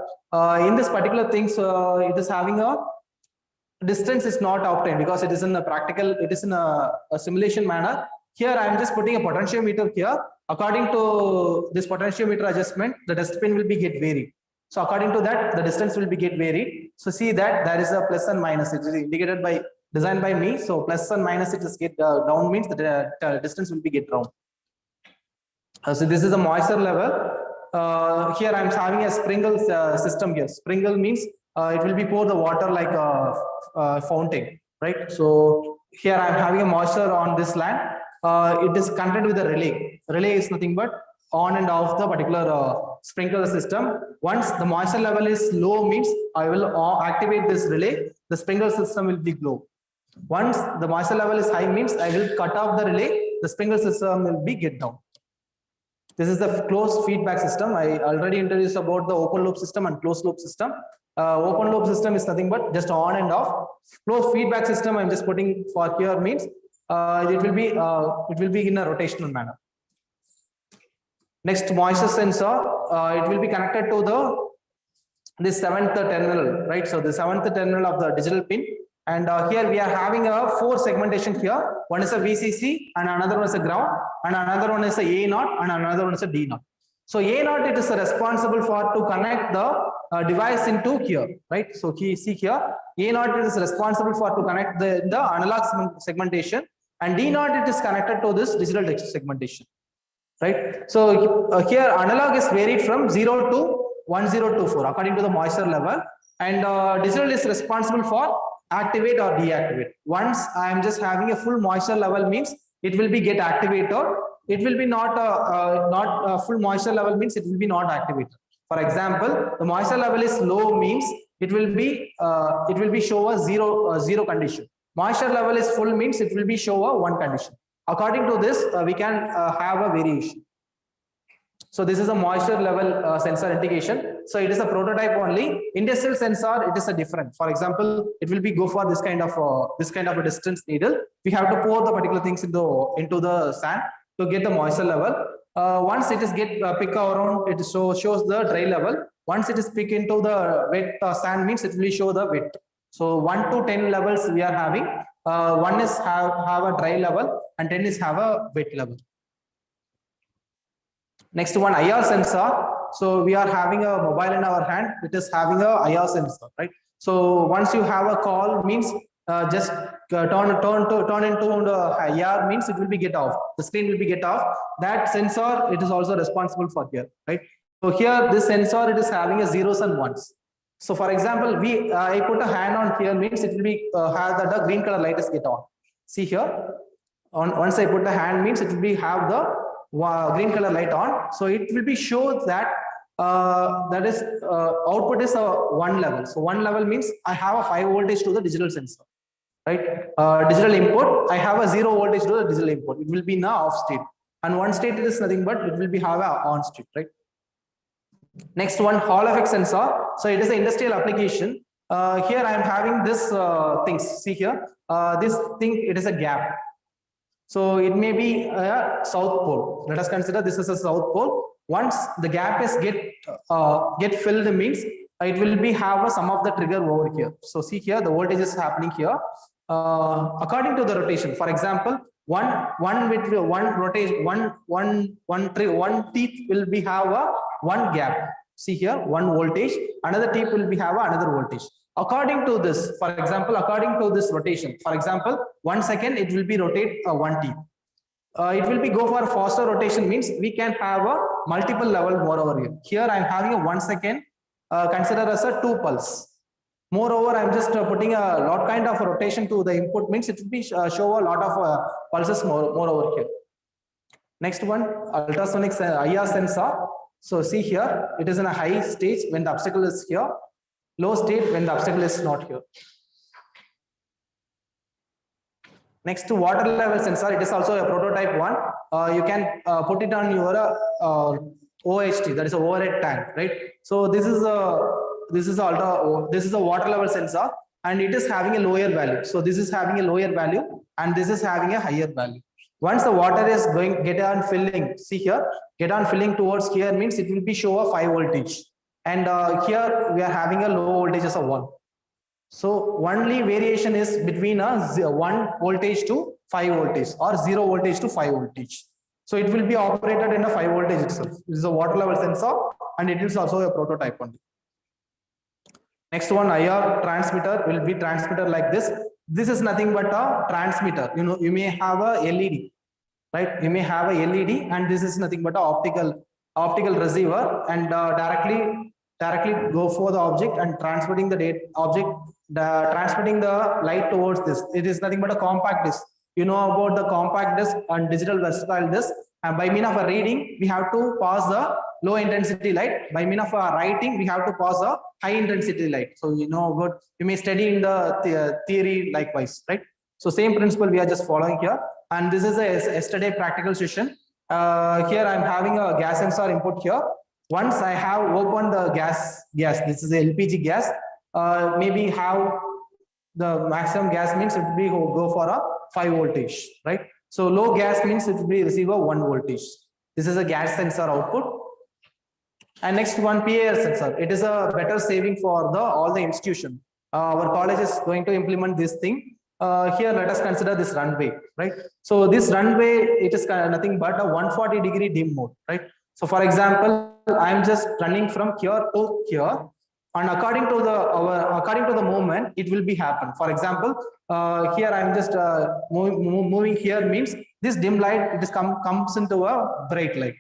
in this particular things, it is having a distance is not obtained because it is in a practical, it is in a simulation manner. Here I am just putting a potentiometer here. According to this potentiometer adjustment, the dust pin will be get varied. So according to that, the distance will be get varied. So see that there is a plus and minus. It is indicated by designed by me. So plus and minus it is get down means the distance will be get down. So this is a moisture level. Here I'm having a sprinkle system here. Sprinkle means it will be pour the water like a fountain, right? So here I'm having a moisture on this land. It is connected with a relay. Relay is nothing but on and off the particular sprinkler system. Once the moisture level is low means I will activate this relay. The sprinkler system will be low. Once the moisture level is high means I will cut off the relay. The sprinkler system will be get down. This is the closed feedback system. I already introduced about the open loop system and closed loop system. Open loop system is nothing but just on and off. Closed feedback system I'm just putting for here means it will be in a rotational manner. Next, moisture sensor. It will be connected to this seventh terminal, right? So the seventh terminal of the digital pin. And here we are having a 4 segmentation here. One is a VCC, and another one is a ground, and another one is a A0, and another one is a D0. So A0 it is responsible for to connect the device into here, right? So see here, A0 it is responsible for to connect the analog segmentation, and D0 it is connected to this digital segmentation, right? So here analog is varied from 0 to 1024 according to the moisture level, and digital is responsible for activate or deactivate. Once I am just having a full moisture level means it will be get activated. It will be not full moisture level means it will be not activated. For example, the moisture level is low means it will be show a zero condition. Moisture level is full means it will be show a 1 condition. According to this, we can have a variation. So this is a moisture level sensor indication. So it is a prototype only. Industrial sensor, it is a different. For example, it will be go for this kind of a distance needle. We have to pour the particular things into the sand to get the moisture level. Once it is get pick around, it shows the dry level. Once it is pick into the wet sand means it will show the wet. So 1 to 10 levels we are having. 1 is have a dry level and 10 is have a wet level. Next one, IR sensor. So we are having a mobile in our hand. It is having a IR sensor, right? So once you have a call means just turn into the IR means it will be get off. The screen will be get off. That sensor it is also responsible for here, right? So here this sensor it is having a zeros and ones. So for example, I put a hand on here means it will be have the green color light is get on. See here, once I put the hand means it will be have the green color light on. So it will be show that that is output is a 1 level. So 1 level means I have a 5 voltage to the digital sensor, right? Digital input, I have a 0 voltage to the digital input. It will be in a off state, and 1 state it is nothing but it will be have a on state, right? Next one, Hall effect sensor. So it is an industrial application. Here I am having this things. See here, this thing it is a gap. So it may be a south pole. Let us consider this is a south pole. Once the gap is get filled means it will be have a sum of the trigger over here. So see here the voltage is happening here according to the rotation. For example, one teeth will be have a 1 gap. See here 1 voltage. Another teeth will be have another voltage. According to this, for example, according to this rotation, for example, 1 second it will be rotate 1 teeth. It will be go for a faster rotation means we can have a multiple level more over here. Here I am having a 1 second, consider as a 2 pulse. Moreover, I am just putting a lot kind of rotation to the input means it will be show a lot of pulses more over here. Next one, ultrasonic IR sensor. So see here, it is in a high stage when the obstacle is here. Low state when the obstacle is not here. Next to water level sensor, it is also a prototype one. You can put it on your OHT, that is a overhead tank, right? So this is a water level sensor, and it is having a lower value. So this is having a lower value, and this is having a higher value. Once the water is going get on filling, see here, get on filling towards here means it will be show a 5 voltage. And here we are having a low voltage as a 1. So only variation is between a 1 voltage to 5 voltage or 0 voltage to 5 voltage. So it will be operated in a 5 voltage itself. This is a water level sensor, and it is also a prototype only. Next one, IR transmitter will be transmitter like this. This is nothing but a transmitter. You may have a LED, right? You may have a LED, and this is nothing but a optical receiver, and directly go for the object and transmitting the data object, transmitting the light towards this. It is nothing but a compact disc. You know about the compact disc and digital versatile disc, and by mean of a reading, we have to pass the low intensity light. By mean of a writing, we have to pass a high intensity light. So you know about, you may study in the theory likewise, right? So same principle we are just following here. And this is a yesterday practical session. Here I'm having a gas sensor input here. Once I have opened the gas, this is the LPG gas, maybe have the maximum gas means it will be go for a 5 voltage, right? So low gas means it will be receive a 1 voltage. This is a gas sensor output. And next one, PAR sensor. It is a better saving for all the institution. Our college is going to implement this thing. Here, let us consider this runway, right? So this runway, it is nothing but a 140-degree dim mode, right? So for example, I'm just running from here to here, and according to the movement, it will be happen. For example, here I'm just moving here means this dim light, it is comes into a bright light.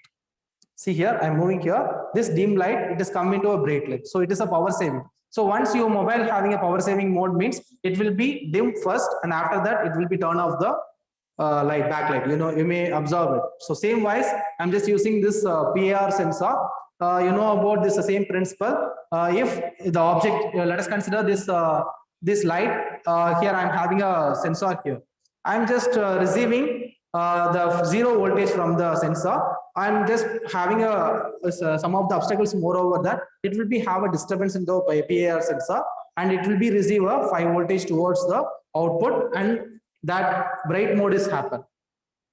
See here, I'm moving here. This dim light, it is come into a bright light. So it is a power saving. So once your mobile having a power saving mode means it will be dim first, and after that it will be turn off the light, backlight. You may observe it. So same wise, I'm just using this PAR sensor. You know about this same principle. If the object, let us consider this light. Here I'm having a sensor here. I'm just receiving the 0 voltage from the sensor. I'm just having some of the obstacles. Moreover, that it will be have a disturbance in the PAR sensor, and it will be receive a 5 voltage towards the output, and that bright mode is happen,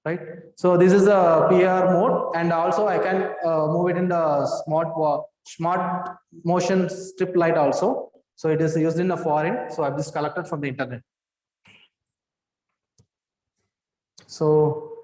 right? So this is a PAR mode, and also I can move it in the smart motion strip light also. So it is used in the foreign. So I've just collected from the internet. So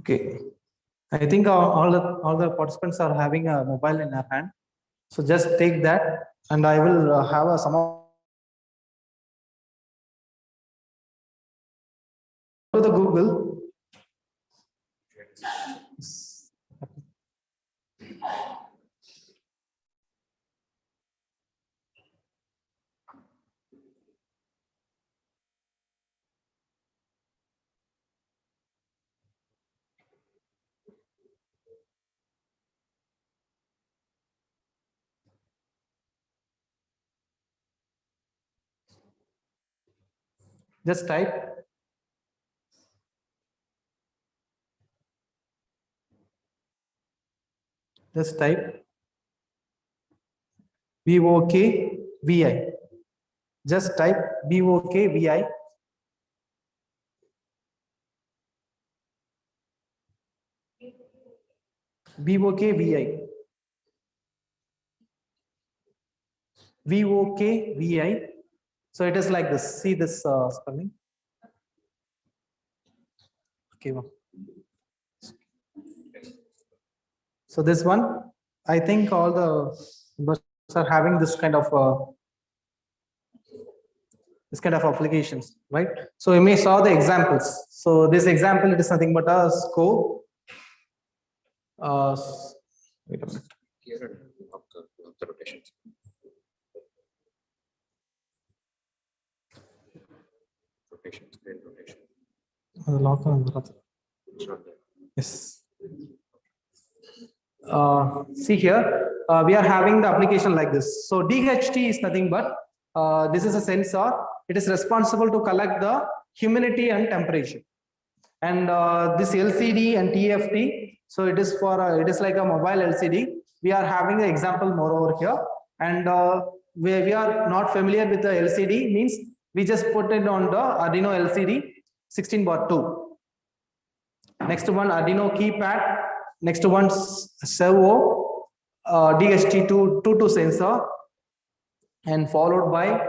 okay, I think all the participants are having a mobile in their hand. So just take that, and I will have some of the Google. Just type. Just type VOKVI. Just type VOKVI. VOKVI. VOKVI. So it is like this. See this spelling. Okay. So this one, I think all the members are having this kind of applications, right? So you may saw the examples. So this example, it is nothing but a scope. Wait a minute. Here of the rotations. Rotation, screen rotation. Yes. See here, we are having the application like this. So DHT is nothing but this is a sensor. It is responsible to collect the humidity and temperature. And this LCD and TFT, so it is for it is like a mobile LCD. We are having an example more over here, and where we are not familiar with the LCD means we just put it on the Arduino LCD 16/2. Next one Arduino keypad. Next one servo, DHT22 sensor, and followed by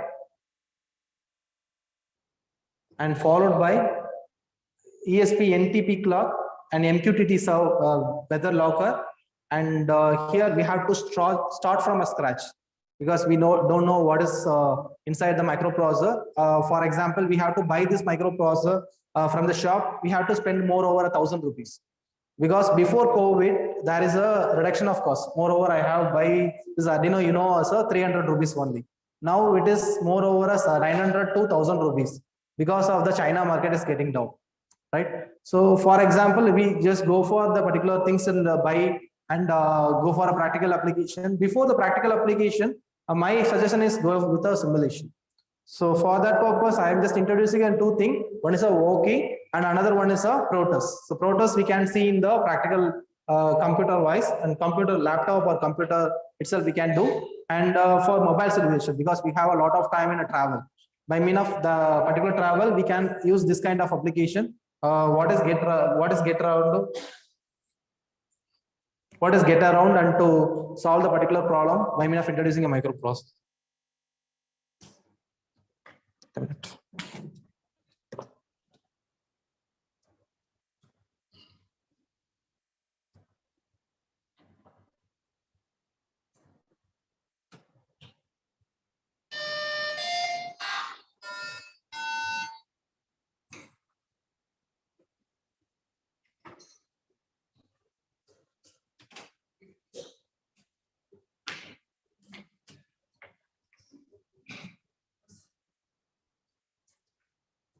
ESP NTP clock and MQTT weather locker. And here we have to start from a scratch because we don't know what is inside the microprocessor. For example, we have to buy this microprocessor from the shop. We have to spend more over 1,000 rupees because before COVID there is a reduction of cost. Moreover, I have buy this Arduino also 300 rupees only. Now it is more over 900 to 1,000 rupees because of the China market is getting down. Right. So for example, we just go for the particular things and buy and go for a practical application. Before the practical application, my suggestion is go with a simulation. So for that purpose, I am just introducing two things. One is a Woki and another one is a Protus. So Protus we can see in the practical computer wise, and computer laptop or computer itself we can do. And for mobile simulation, because we have a lot of time in a travel. By mean of the particular travel, we can use this kind of application. What is get around and to solve the particular problem by means of introducing a microprocessor.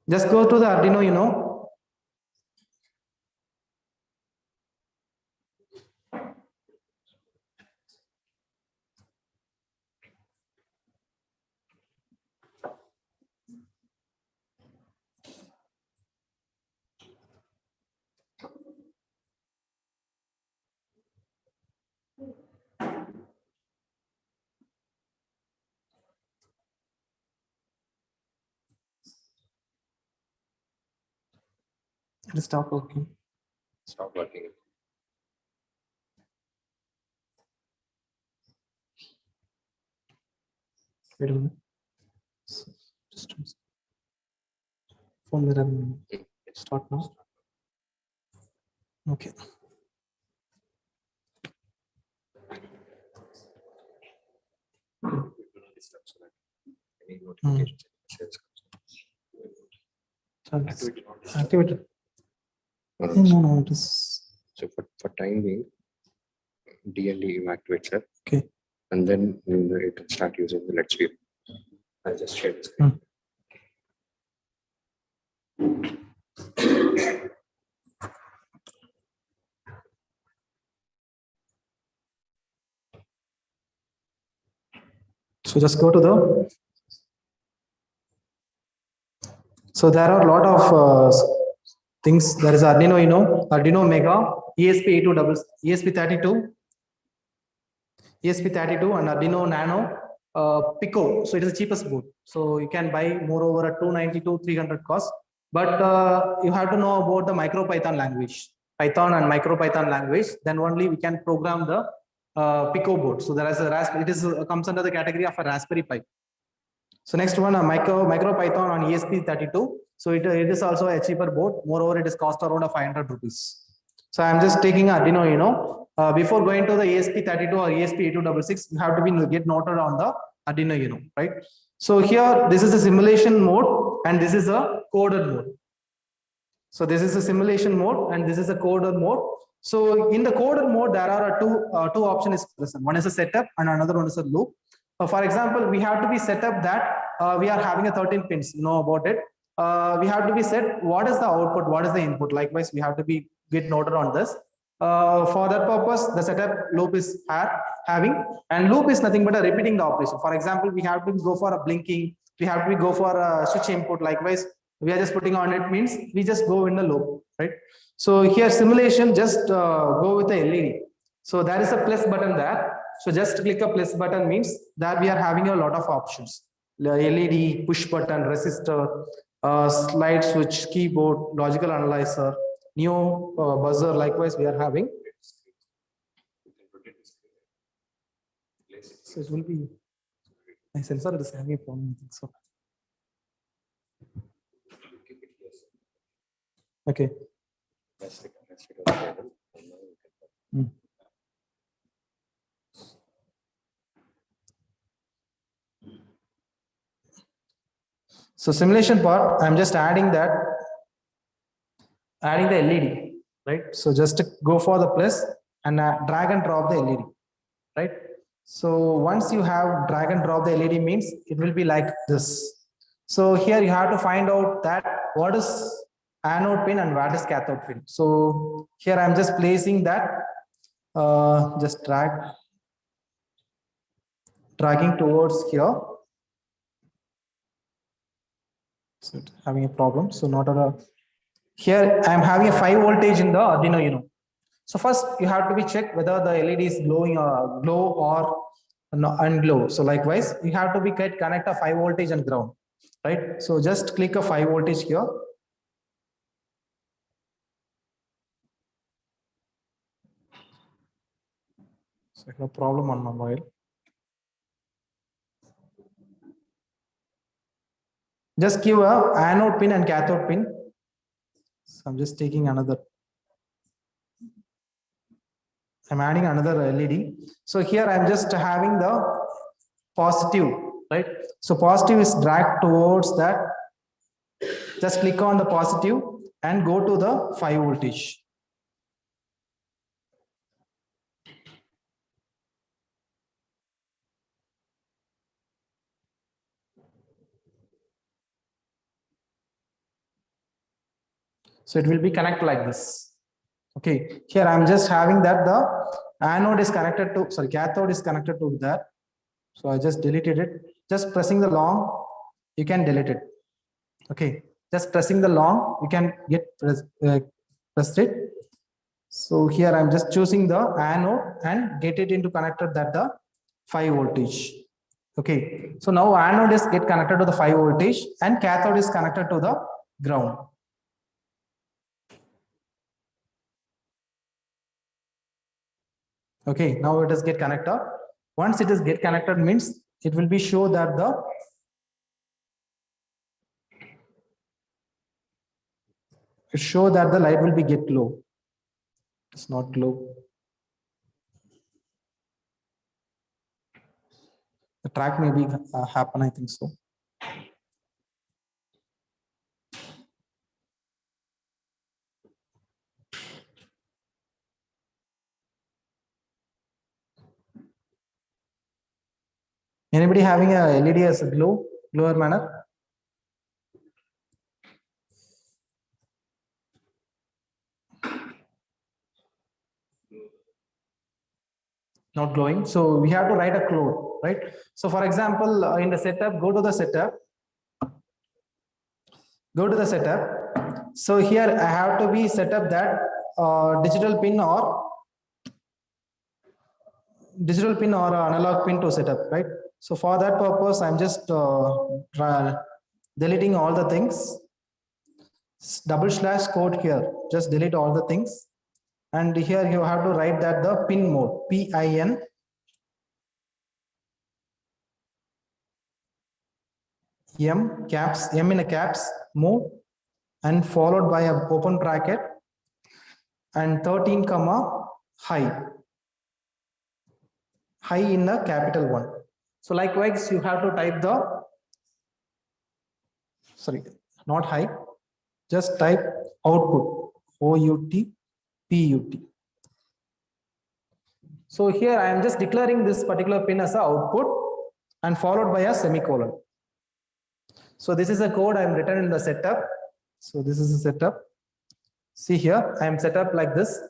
Just go to the Arduino, It stop working. Stop working. Wait a minute. Just phone that I'm start now. Okay. Any notifications? Activated. No, it is. So for time being, DND activates it. Okay. And then you can start using the Let's View. I'll just share the screen. So just go to the. So there are a lot of things. There is Arduino Arduino Mega, ESP32, and Arduino Nano, Pico. So it is the cheapest board. So you can buy more over a 290 to 300 cost. But you have to know about the MicroPython language, Python and MicroPython language. Then only we can program the Pico board. So there is a Raspberry. It is comes under the category of a Raspberry Pi. So next one, MicroPython on ESP32. So it is also a cheaper board. Moreover, it is cost around 500 rupees. So I'm just taking Arduino. Before going to the ESP32 or ESP8266, you have to be get noted on the Arduino, right? So here, this is a simulation mode, and this is a coded mode. So this is a simulation mode, and this is a coded mode. So in the coded mode, there are two options present. One is a setup, and another one is a loop. For example, we have to be set up that we are having a 13 pins. You know about it. We have to be set what is the output, what is the input. Likewise, we have to be get noted on this. For that purpose, the setup loop is having, and loop is nothing but a repeating the operation. For example, we have to go for a blinking, we have to go for a switch input. Likewise, we are just putting on it means we just go in the loop, right? So here simulation just go with the LED. So there is a plus button there. So just click a plus button means that we are having a lot of options. The LED, push button, resistor, slide switch, keyboard, logical analyzer, new buzzer. Likewise, we are having. So it will be. My sensor is having a problem. I think so. Okay. So simulation part, I'm just adding that, adding the LED, right? So just go for the plus and drag and drop the LED, right? So once you have drag and drop the LED means it will be like this. So here you have to find out that what is anode pin and what is cathode pin. So here I'm just placing that, just dragging towards here. So having a problem. So not at all. Here I am having a 5 voltage in the Arduino Uno. So first you have to be check whether the LED is glowing or glow or unglow. So likewise, you have to be connect a 5 voltage and ground, right? So just click a 5 voltage here. So I have a problem on my mobile. Just give a anode pin and cathode pin. So I'm just taking another. I'm adding another LED. So here I'm just having the positive, right? So positive is dragged towards that. Just click on the positive and go to the 5 voltage. So it will be connected like this. Okay, here I'm just having that the anode is connected to, sorry, cathode is connected to that. So I just deleted it. Just pressing the long, you can delete it. Okay, just pressing the long, you can get pressed it. So here I'm just choosing the anode and get it into connected that the 5 voltage. Okay, so now anode is get connected to the 5 voltage and cathode is connected to the ground. Okay, now it is get connected. Once it is get connected means it will be show that the light will be get low. It's not low. The track may be happen, I think so. Anybody having a LED as a glower manner? Not glowing. So we have to write a code, right? So for example, in the setup, go to the setup. Go to the setup. So here I have to be set up that digital pin or analog pin to set up, right? So for that purpose, I'm just deleting all the things. / code here. Just delete all the things. And here you have to write that the pin mode, PIN. M in a caps mode, and followed by a open bracket and 13 comma high in a capital 1. So likewise you have to type the, sorry, not high, just type output, OUT. So here I am just declaring this particular pin as a output and followed by a semicolon. So this is a code I am written in the setup. So this is a setup. See here, I am set up like this.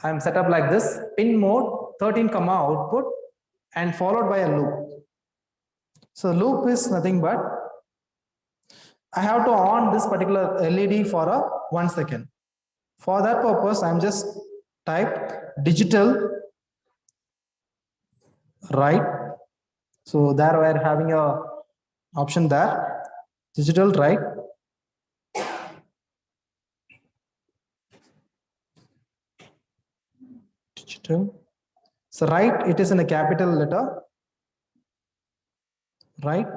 I am set up like this, pin mode 13 comma output and followed by a loop. So loop is nothing but I have to on this particular LED for a 1 second. For that purpose, I'm just type digital write. So there we are having a option there, digital write. Digital. So write, it is in a capital letter. Right.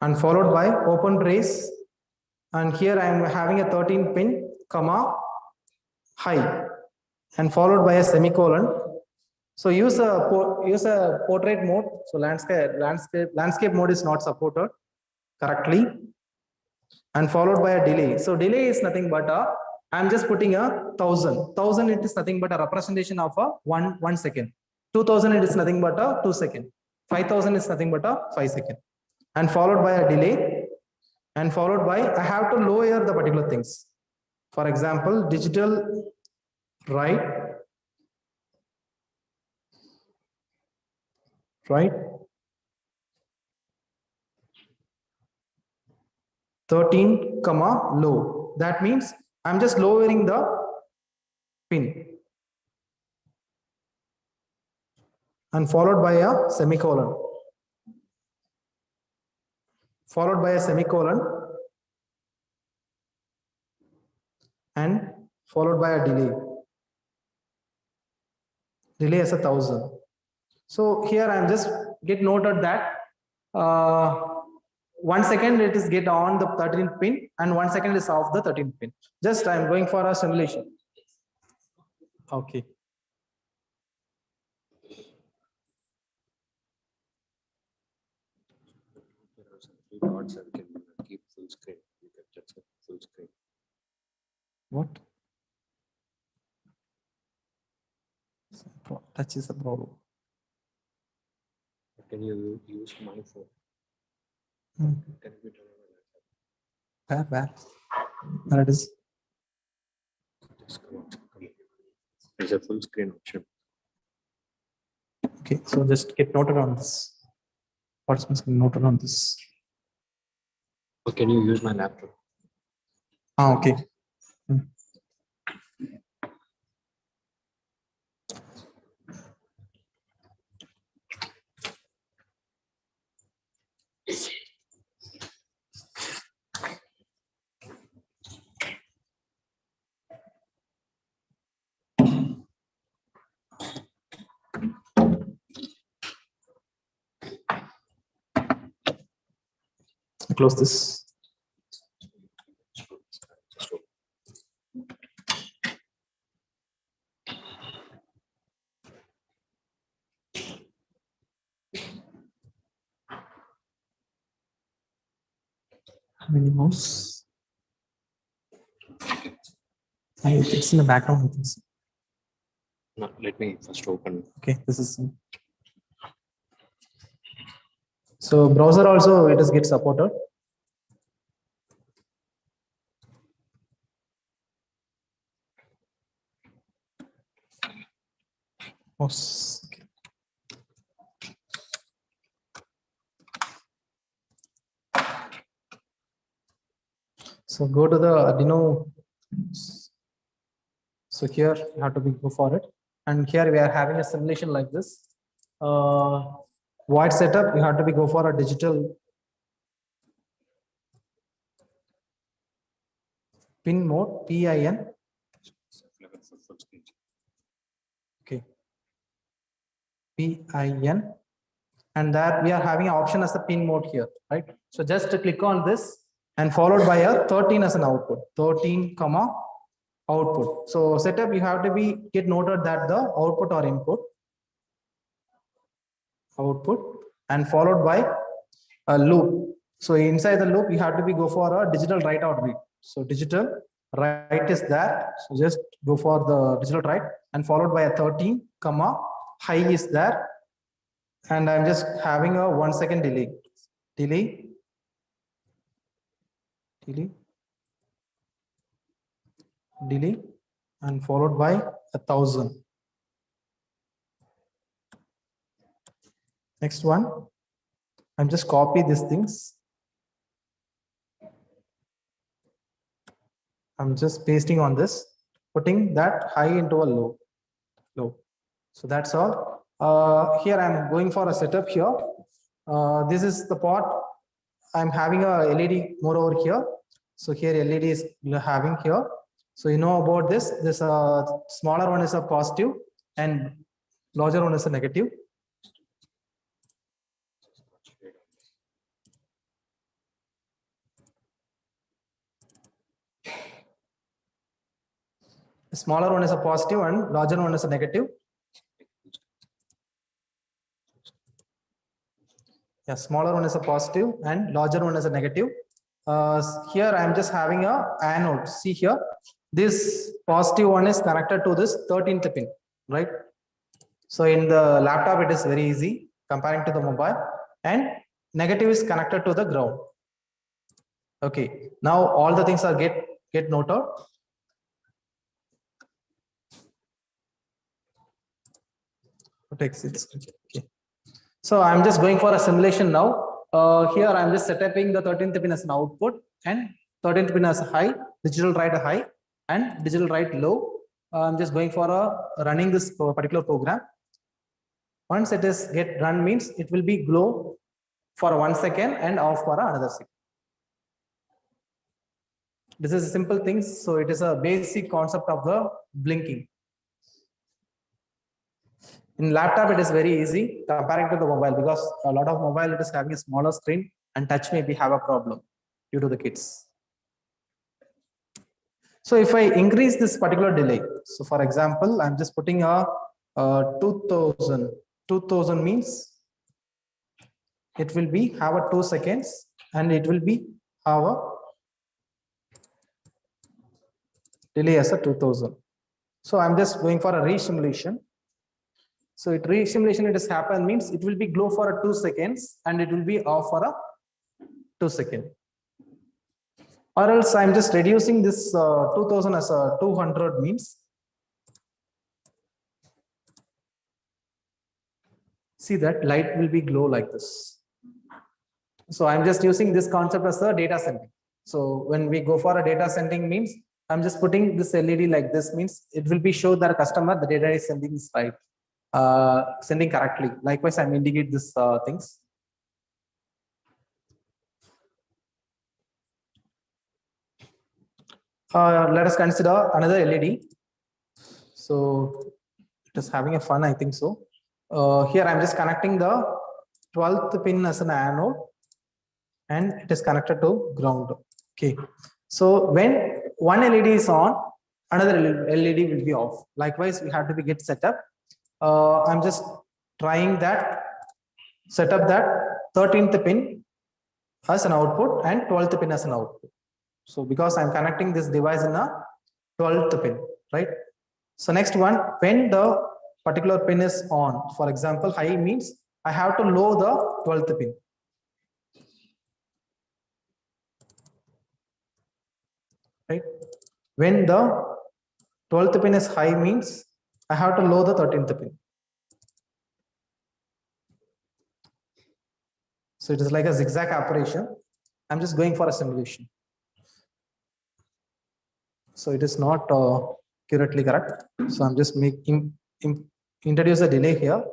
And followed by open brace, and here I am having a 13 pin comma high and followed by a semicolon. So use a portrait mode. So landscape mode is not supported correctly, and followed by a delay. So delay is nothing but I'm just putting a 1000. It is nothing but a representation of a 1 second. 2000 it is nothing but a 2 second. 5000 is nothing but a 5 second. And followed by a delay, and followed by I have to lower the particular things. For example, digital write, 13 comma low. That means I'm just lowering the pin and followed by a semicolon, followed by a semicolon and followed by a delay as 1000. So here I'm just get noted that 1 second it is get on the 13th pin and 1 second is off the 13th pin. Just I'm going for a simulation. Okay. There are some three dots and can keep full screen. You can just set full screen. What? Touch is a problem. Can you use my phone? Can it be done on a laptop? Where? There it is. Just come on. There's a full screen option. Okay, so just get noted on this. What's noted on this? Or can you use my laptop? Okay. Close this. How many mouse? It's in the background. No, let me first open. Okay, this is. So browser also it is get supported. Mouse. Okay. So go to the Arduino. So here you have to go for it, and here we are having a simulation like this. Void setup, you have to go for a digital pin mode, PIN. Full screen. Okay, PIN, and that we are having an option as a pin mode here, right? So just to click on this and followed by a 13 as an output, 13 comma output. So setup, you have to be get noted that the output or input and followed by a loop. So inside the loop, you have to be go for a digital write or read. So digital write is there. So just go for the digital write and followed by a 13 comma high is there. And I'm just having a 1 second delay, and followed by 1,000. Next one, I'm just copy these things. I'm just pasting on this, putting that high into a low. So that's all. Here I'm going for a setup here. This is the part. I'm having a LED more over here. So here LED is having here. So you know about this. This smaller one is a positive and larger one is a negative. The smaller one is a positive and larger one is a negative. Yeah, smaller one is a positive and larger one is a negative. Here I'm just having a anode. See here, this positive one is connected to this 13th pin, right? So in the laptop, it is very easy comparing to the mobile, and negative is connected to the ground. Okay, now all the things are get noted. Okay. So I'm just going for a simulation now. Here I'm just setting the 13th pin as an output and 13th pin as a high, digital write a high and digital write low. I'm just going for a running this particular program. Once it is get run means it will be glow for 1 second and off for another second. This is a simple thing. So it is a basic concept of the blinking. In laptop, it is very easy comparing to the mobile, because a lot of mobile it is having a smaller screen and touch maybe have a problem due to the kids. So if I increase this particular delay, so for example, I'm just putting a 2000. 2000 means it will be have a 2 seconds and it will be have a delay as a 2000. So I'm just going for a re-simulation. So it re-simulation it has happened means it will be glow for a 2 seconds and it will be off for a 2 seconds. Or else I'm just reducing this 2000 as a 200 means. See that light will be glow like this. So I'm just using this concept as a data sending. So when we go for a data sending means I'm just putting this LED like this means it will be show that customer the data is sending is right. Sending correctly. Likewise, I'm indicate this things. Let us consider another LED. So it is having a fun, I think so. Here I'm just connecting the 12th pin as an anode, and it is connected to ground. Okay. So when one LED is on, another LED will be off. Likewise, we have to be get set up. I'm just trying that set up that 13th pin as an output and 12th pin as an output. So because I'm connecting this device in a 12th pin, right? So next one, when the particular pin is on, for example, high means I have to low the 12th pin. Right? When the 12th pin is high means I have to low the 13th pin. So it is like a zigzag operation. I'm just going for a simulation. So it is not accurately correct. So I'm just making introduce a delay here.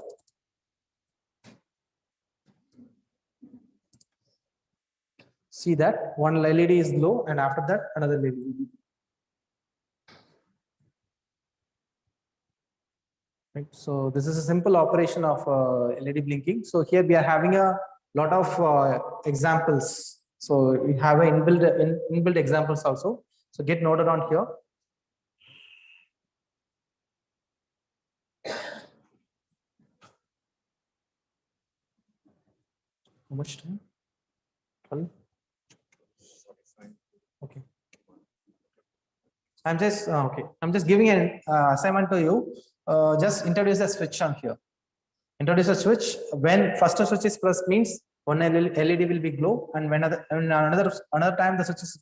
See that one LED is low and after that another LED will be. Right. So this is a simple operation of LED blinking. So here we are having a lot of examples. So we have a inbuilt examples also. So get noted on here. How much time? 12? Okay. I'm just okay. I'm just giving an assignment to you. Just introduce a switch on here. Introduce a switch. When first switch is pressed means one LED will be glow, and when another time the switch is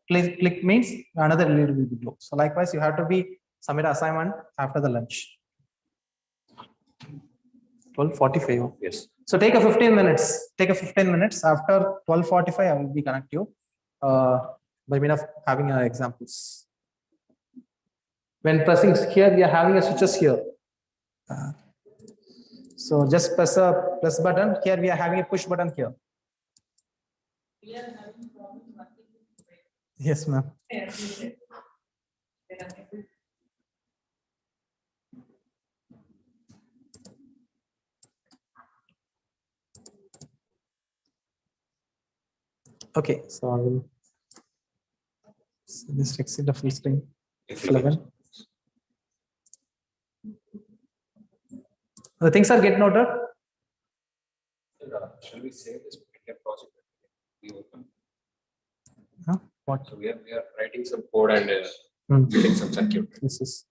click means another LED will be glow. So likewise, you have to be submit assignment after the lunch. 12:45. Yes. So take a 15 minutes. Take a 15 minutes after 12:45. I will be connect you by means of having examples. When pressing here, we are having a switches here. So just press a plus button. Here we are having a push button here. Yes, ma'am. Okay, so I will just exit the full screen. 11. The things are get noted. Shall we save this project? We open. Huh? What? So we are writing some code and building some circuit. This is.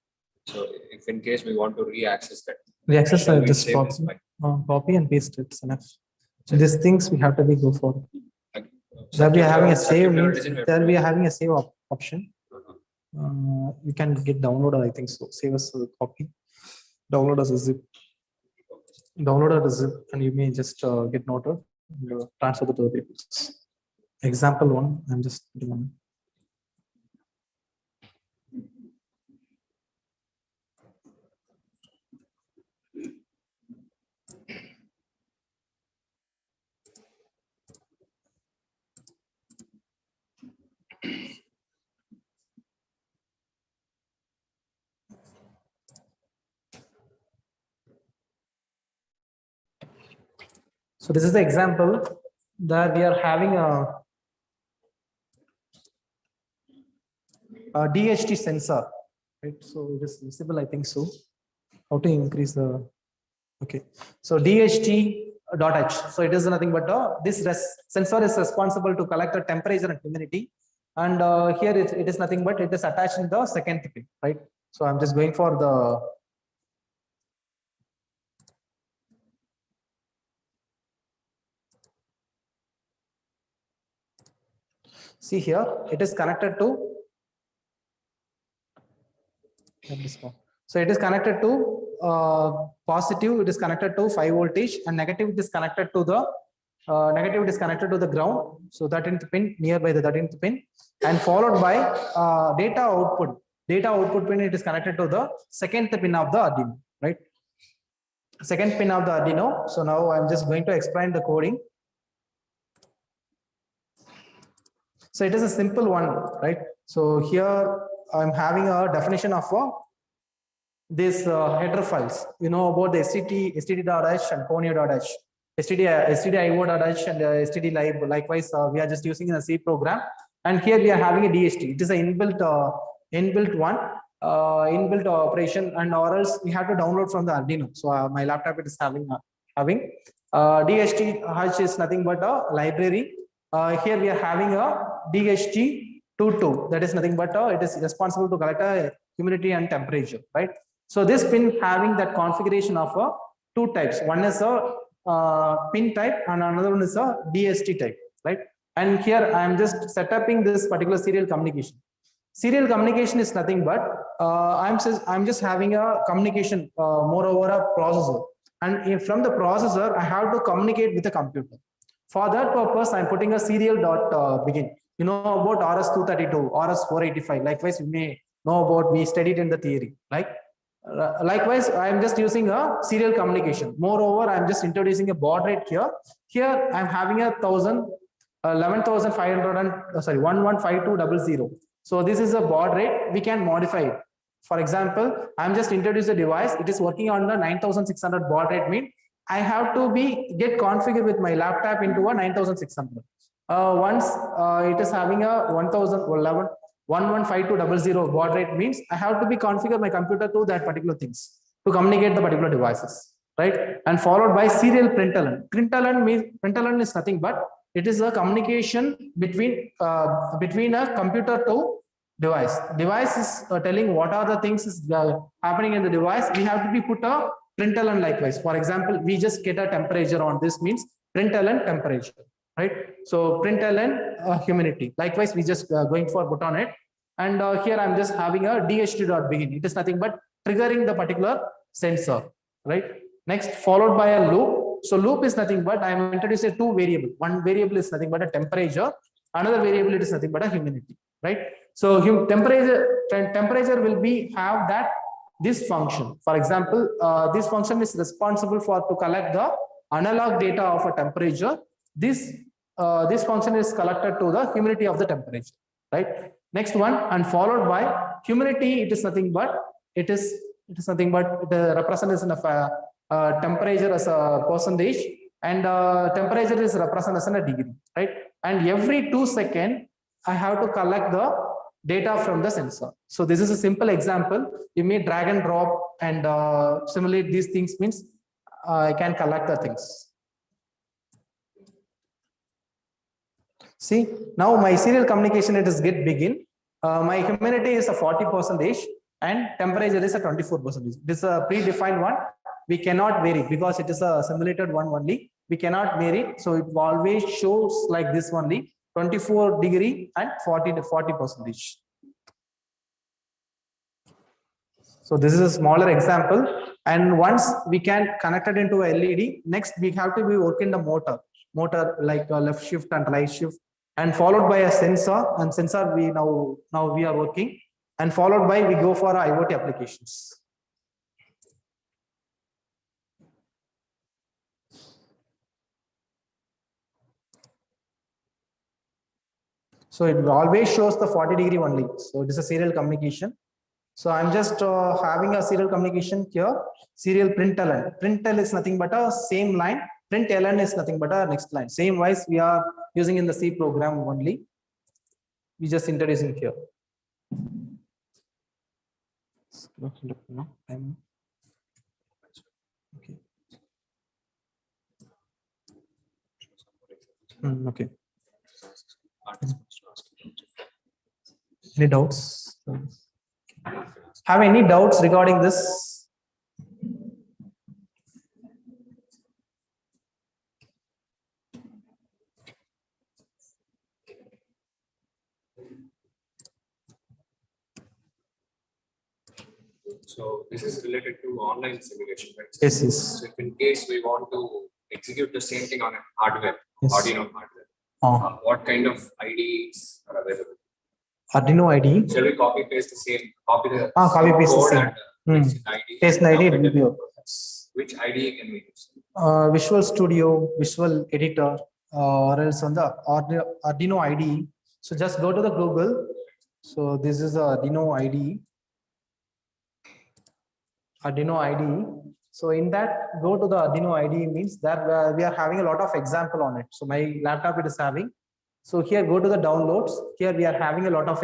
So if in case we want to re-access that. Re-access just copy and paste it. It's enough. So these things we have to be go for. There we are having a save. There we are having a save option. You can get downloaded. I think so. Save as a copy. Download as a zip. Download as a zip, and you may just get noted. Transfer the tables. Example one. I'm just doing. So this is the example that we are having a DHT sensor, right? So it is visible, I think so. How to increase the, okay. So DHT.h. So it is nothing but this sensor is responsible to collect the temperature and humidity. And here it is nothing but it is attached in the second pin, right? So I'm just going for the see here, it is connected to so it is connected to positive, it is connected to 5 voltage, and negative it is connected to the negative it is connected to the ground. So 13th pin nearby the 13th pin, and followed by data output. Data output pin it is connected to the second pin of the Arduino, right? Second pin of the Arduino. So now I'm just going to explain the coding. So it is a simple one, right? So here I'm having a definition of this header files. You know about the std.h and ponyo.h, stdio.h and std live. Likewise, we are just using in a C program. And here we are having a DHT. It is an inbuilt one, inbuilt operation, and or else we have to download from the Arduino. So my laptop it is having DHT is nothing but a library. Here we are having a DHT22, that is nothing but it is responsible to collect humidity and temperature, right? So this pin having that configuration of two types. One is a pin type and another one is a DST type, right? And here I am just setting this particular serial communication. Serial communication is nothing but I'm just having a communication moreover a processor, and from the processor I have to communicate with the computer. For that purpose, I'm putting a serial dot begin. You know about RS232, RS485. Likewise, you may know about, we studied in the theory. Likewise, I'm just using a serial communication. Moreover, I'm just introducing a baud rate here. Here, I'm having a 11,500 and 115200. So this is a baud rate. We can modify it. For example, I'm just introduced a device. It is working on the 9600 baud rate mean I have to get configured with my laptop into a 9600. Once it is having a 1011 115200 baud rate means I have to be configure my computer to that particular things to communicate the particular devices, right? And followed by serial println. Println is nothing but it is a communication between a computer to device. Device is telling what are the things is happening in the device. We have to be put a println likewise. For example, we just get a temperature on this means println temperature, right? So println humidity. Likewise, we just going for put on it. And here I'm just having a dht.begin. It is nothing but triggering the particular sensor, right? Next, followed by a loop. So loop is nothing but I'm introducing two variable. One variable is nothing but a temperature. Another variable it is nothing but a humidity, right? So temperature will be have that this function. For example, this function is responsible for to collect the analog data of a temperature. This function is collected to the humidity of the temperature, right? Next one, and followed by humidity. It is nothing but it is nothing but the representation of a temperature as a percentage, and temperature is represented as a degree, right? And every 2 seconds, I have to collect the data from the sensor. So this is a simple example. You may drag and drop and simulate these things means I can collect the things. See, now my serial communication it is begin. My humidity is a 40% and temperature is a 24%. This is a predefined one. We cannot vary because it is a simulated one only. We cannot vary. So it always shows like this only 24 degree and 40 to 40%. So this is a smaller example. And once we can connect it into a LED, next we have to be working the motor like left shift and right shift, and followed by a sensor, and sensor we now we are working, and followed by we go for IoT applications. So it always shows the 40 degree only. So it is a serial communication. So I'm just having a serial communication here. Serial println. Println is nothing but a same line. Println is nothing but a next line. Same wise we are using in the C program only. We just introducing here. Okay. Okay. Any doubts? Have any doubts regarding this? So this is related to online simulation, right? Yes, yes. So if in case we want to execute the same thing on a hardware, yes. Arduino hardware, what kind of IDEs are available? Arduino IDE. Shall we copy paste the same? Copy paste the same. Paste the IDE will be. Which IDE can we use? Visual Studio, Visual Editor, or else on the Arduino IDE. So just go to the Google. So this is the Arduino IDE. Arduino IDE. So in that, go to the Arduino IDE means that we are having a lot of example on it. So my laptop it is having. So here go to the downloads. Here we are having a lot of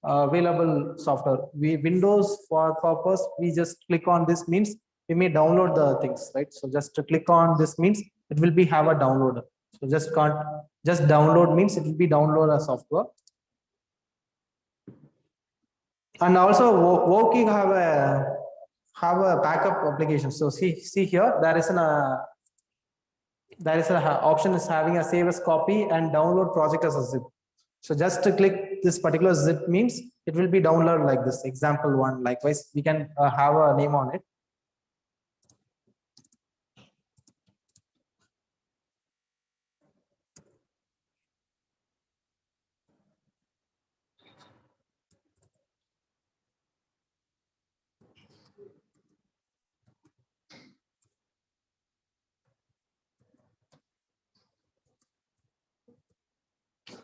available software. Windows for purpose, we just click on this means we may download the things, right? So just to click on this means it will be have a downloader. So just download means it will be download a software. And also working have a backup application. So see here there is an option is having a save as copy and download project as a zip. So just to click this particular zip means it will be download like this example one. Likewise, we can have a name on it.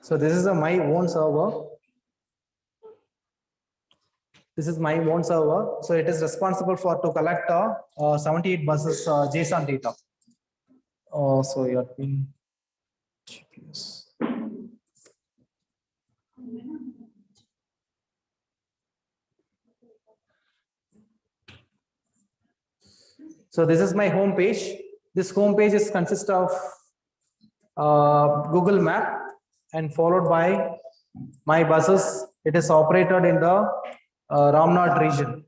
So this is my own server. This is my own server. So it is responsible for to collect 78 buses JSON data. So you have been GPS. So this is my home page. This home page is consists of Google Map and followed by my buses. It is operated in the Ramnad region.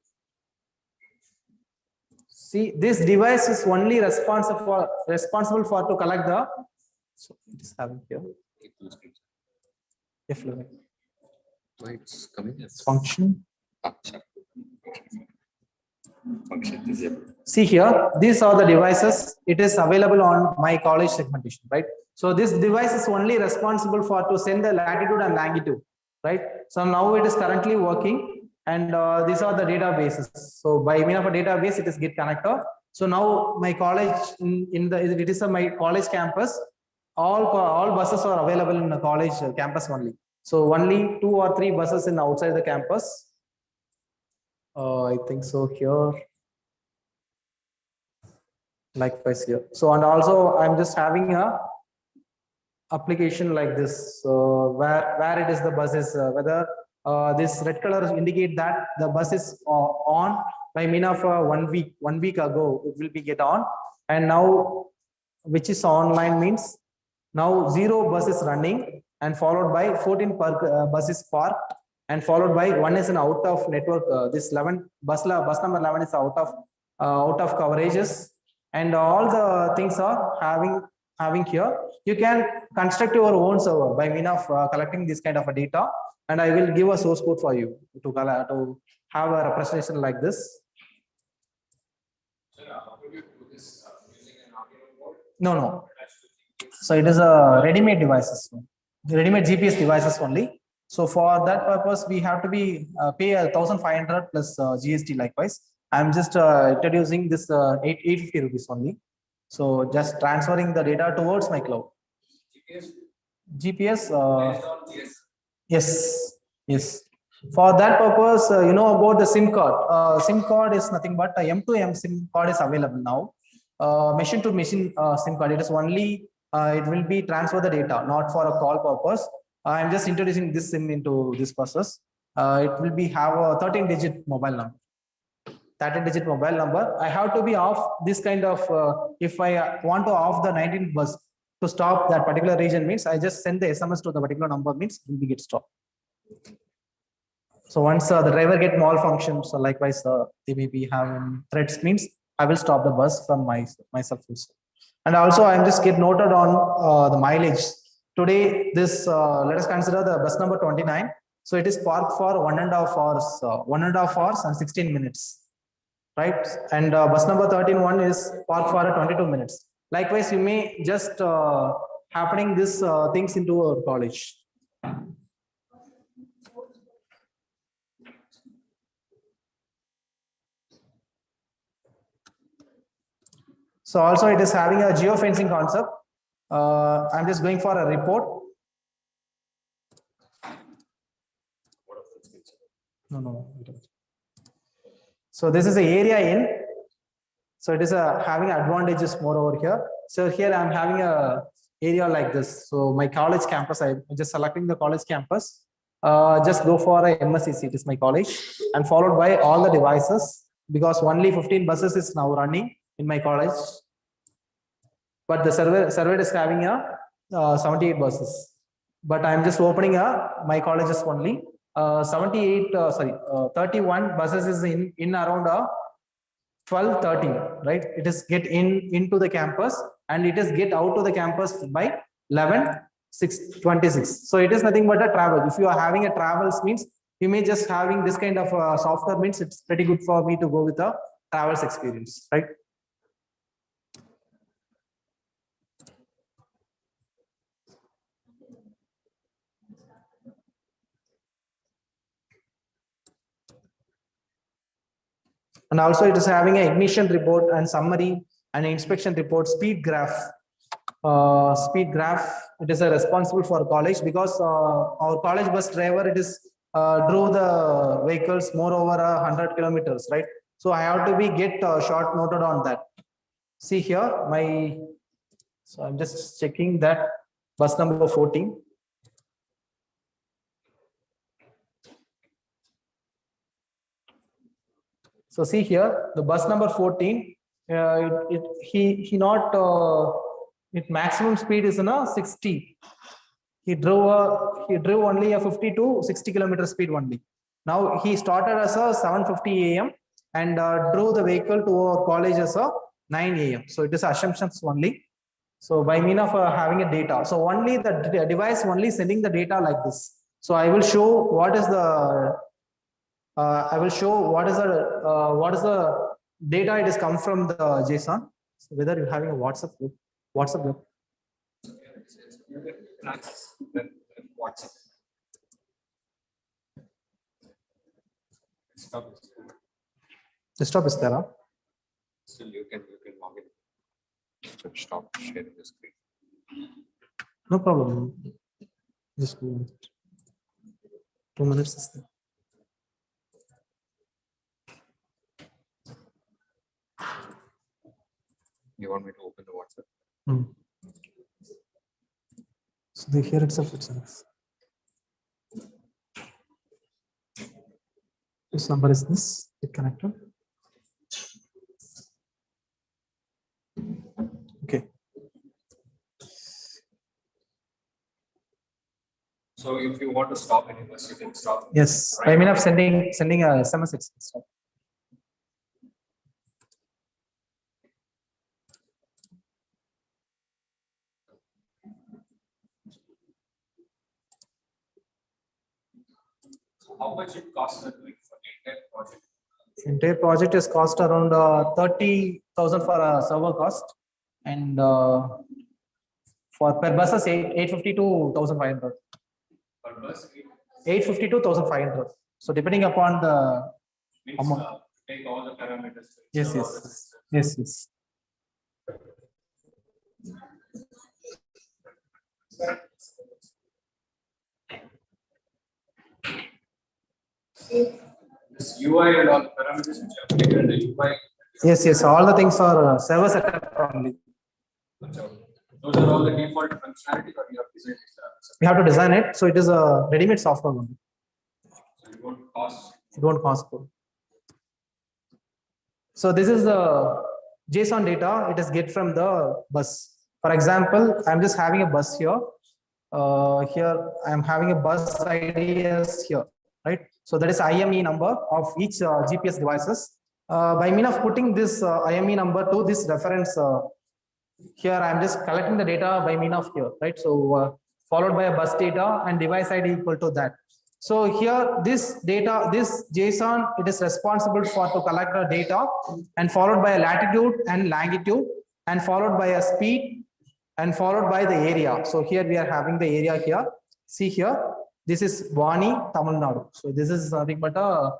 See, this device is only responsible for to collect the. So it is having here. If it's coming as function. Function disabled. See here, these are the devices. It is available on my college segmentation, right? So this device is only responsible for to send the latitude and longitude, right? So now it is currently working, and these are the databases. So by means of a database, it is get connected. So now my college it is my college campus. All buses are available in the college campus only. So only 2 or 3 buses in outside the campus. I think so here. Likewise here. So and also I'm just having a application like this, where it is the bus is whether this red color indicate that the bus is on by mean of 1 week ago it will be get on, and now which is online means now 0 bus is running and followed by 14 buses parked and followed by 1 is an out of network. This 11 bus number 11 is out of coverages, and all the things are having here. You can construct your own server by means of collecting this kind of a data, and I will give a source code for you to have a representation like this. No. So it is a ready-made devices, ready-made GPS devices only. So for that purpose, we have to be pay 1,500 plus GST. Likewise, I'm just introducing this 850 rupees only. So just transferring the data towards my cloud. GPS. Yes. For that purpose, you know about the SIM card. SIM card is nothing but a M2M SIM card is available now. Machine to machine SIM card. It is only it will be transfer the data, not for a call purpose. I'm just introducing this SIM into this process. It will be have a 13-digit mobile number. 13-digit mobile number. I have to be off this kind of. If I want to off the 19 bus to stop that particular region means I just send the SMS to the particular number means it will be get stopped. So once the driver get malfunctions, so likewise they may be having threats means I will stop the bus from myself also. And also I'm just get noted on the mileage. Today this let us consider the bus number 29. So it is parked for 1.5 hours, 1.5 hours and 16 minutes, right? And bus number 13 is parked for 22 minutes. Likewise, you may just happening this things into our college. So also it is having a geofencing concept. I'm just going for a report. No. So this is the area in. So it is having advantages more over here. So here I'm having a area like this. So my college campus, I'm just selecting the college campus. Just go for a MSCC, it is my college, and followed by all the devices, because only 15 buses is now running in my college. But the server is having a 78 buses. But I'm just opening my colleges only. 31 buses is in around 12:13, right? It is get into the campus and it is get out to the campus by 11:26. So it is nothing but a travel. If you are having a travels means you may just having this kind of software means it's pretty good for me to go with a travels experience, right? And also it is having an ignition report and summary and inspection report, speed graph. It is responsible for college because our college bus driver, it is drove the vehicles more over 100 kilometers, right? So I have to be get short noted on that. See here, so I'm just checking that bus number 14. So see here, the bus number 14, its maximum speed is 60. He drove only a 50 to 60 kilometer speed only. Now he started as a 7:50 a.m. and drove the vehicle to our college as a 9 a.m. So it is assumptions only. So by mean of having a data, so only the device only sending the data like this. So I will show what is the what is the data it has come from the JSON. So whether you're having a WhatsApp group, WhatsApp. Desktop is there. Huh? Still, you can log in. Stop sharing the screen. No problem. Just 2 minutes is there. You want me to open the WhatsApp? So here itself. This number is this. Get connected. Okay. So if you want to stop any bus, you can stop. Yes. Right. I mean, of sending a SMS. Stop. How much it costs for the entire project? Entire project is cost around 30,000 for a server cost, and for per bus is 850 to 1,500. Per bus? 850 to 1,500. So depending upon the amount. Take all the parameters. Yes. This UI and all the parameters which are taken in the UI. Yes. All the things are server setup only. Those are all the default functionality, or you have designed it? We have to design it, so it is a ready-made software only. So it won't cost. It won't cost. So this is the JSON data. It is get from the bus. For example, I'm just having a bus here. Here I'm having a bus ID as here, right? So that is IME number of each GPS devices. By mean of putting this IME number to this reference, here I'm just collecting the data by mean of here, right? So followed by a bus data and device ID equal to that. So here this data, this JSON, it is responsible for to collect the data and followed by a latitude and longitude and followed by a speed and followed by the area. So here we are having the area here. See here, this is Vani, Tamil Nadu. So this is nothing but a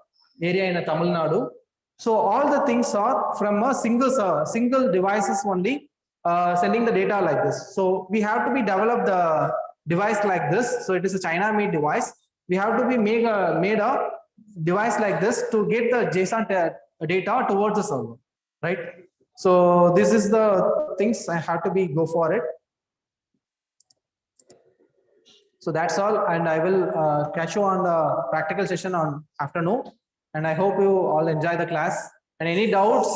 area in a Tamil Nadu. So all the things are from a single devices only sending the data like this. So we have to be develop the device like this. So it is a China made device. We have to be made a device like this to get the JSON data towards the server, right? So this is the things I have to be go for it. So that's all, and I will catch you on the practical session on afternoon. And I hope you all enjoy the class. And any doubts?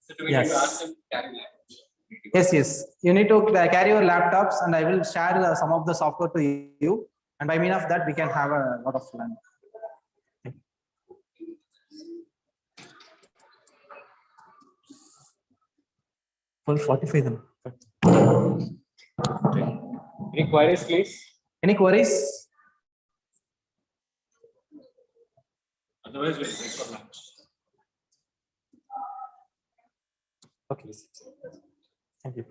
So do we need to ask them to carry laptops? Yes. You need to carry your laptops, and I will share some of the software to you. And by mean of that, we can have a lot of fun. 12:45 then. Any queries, please? Any queries? Otherwise, we'll wait for lunch. Okay. Thank you.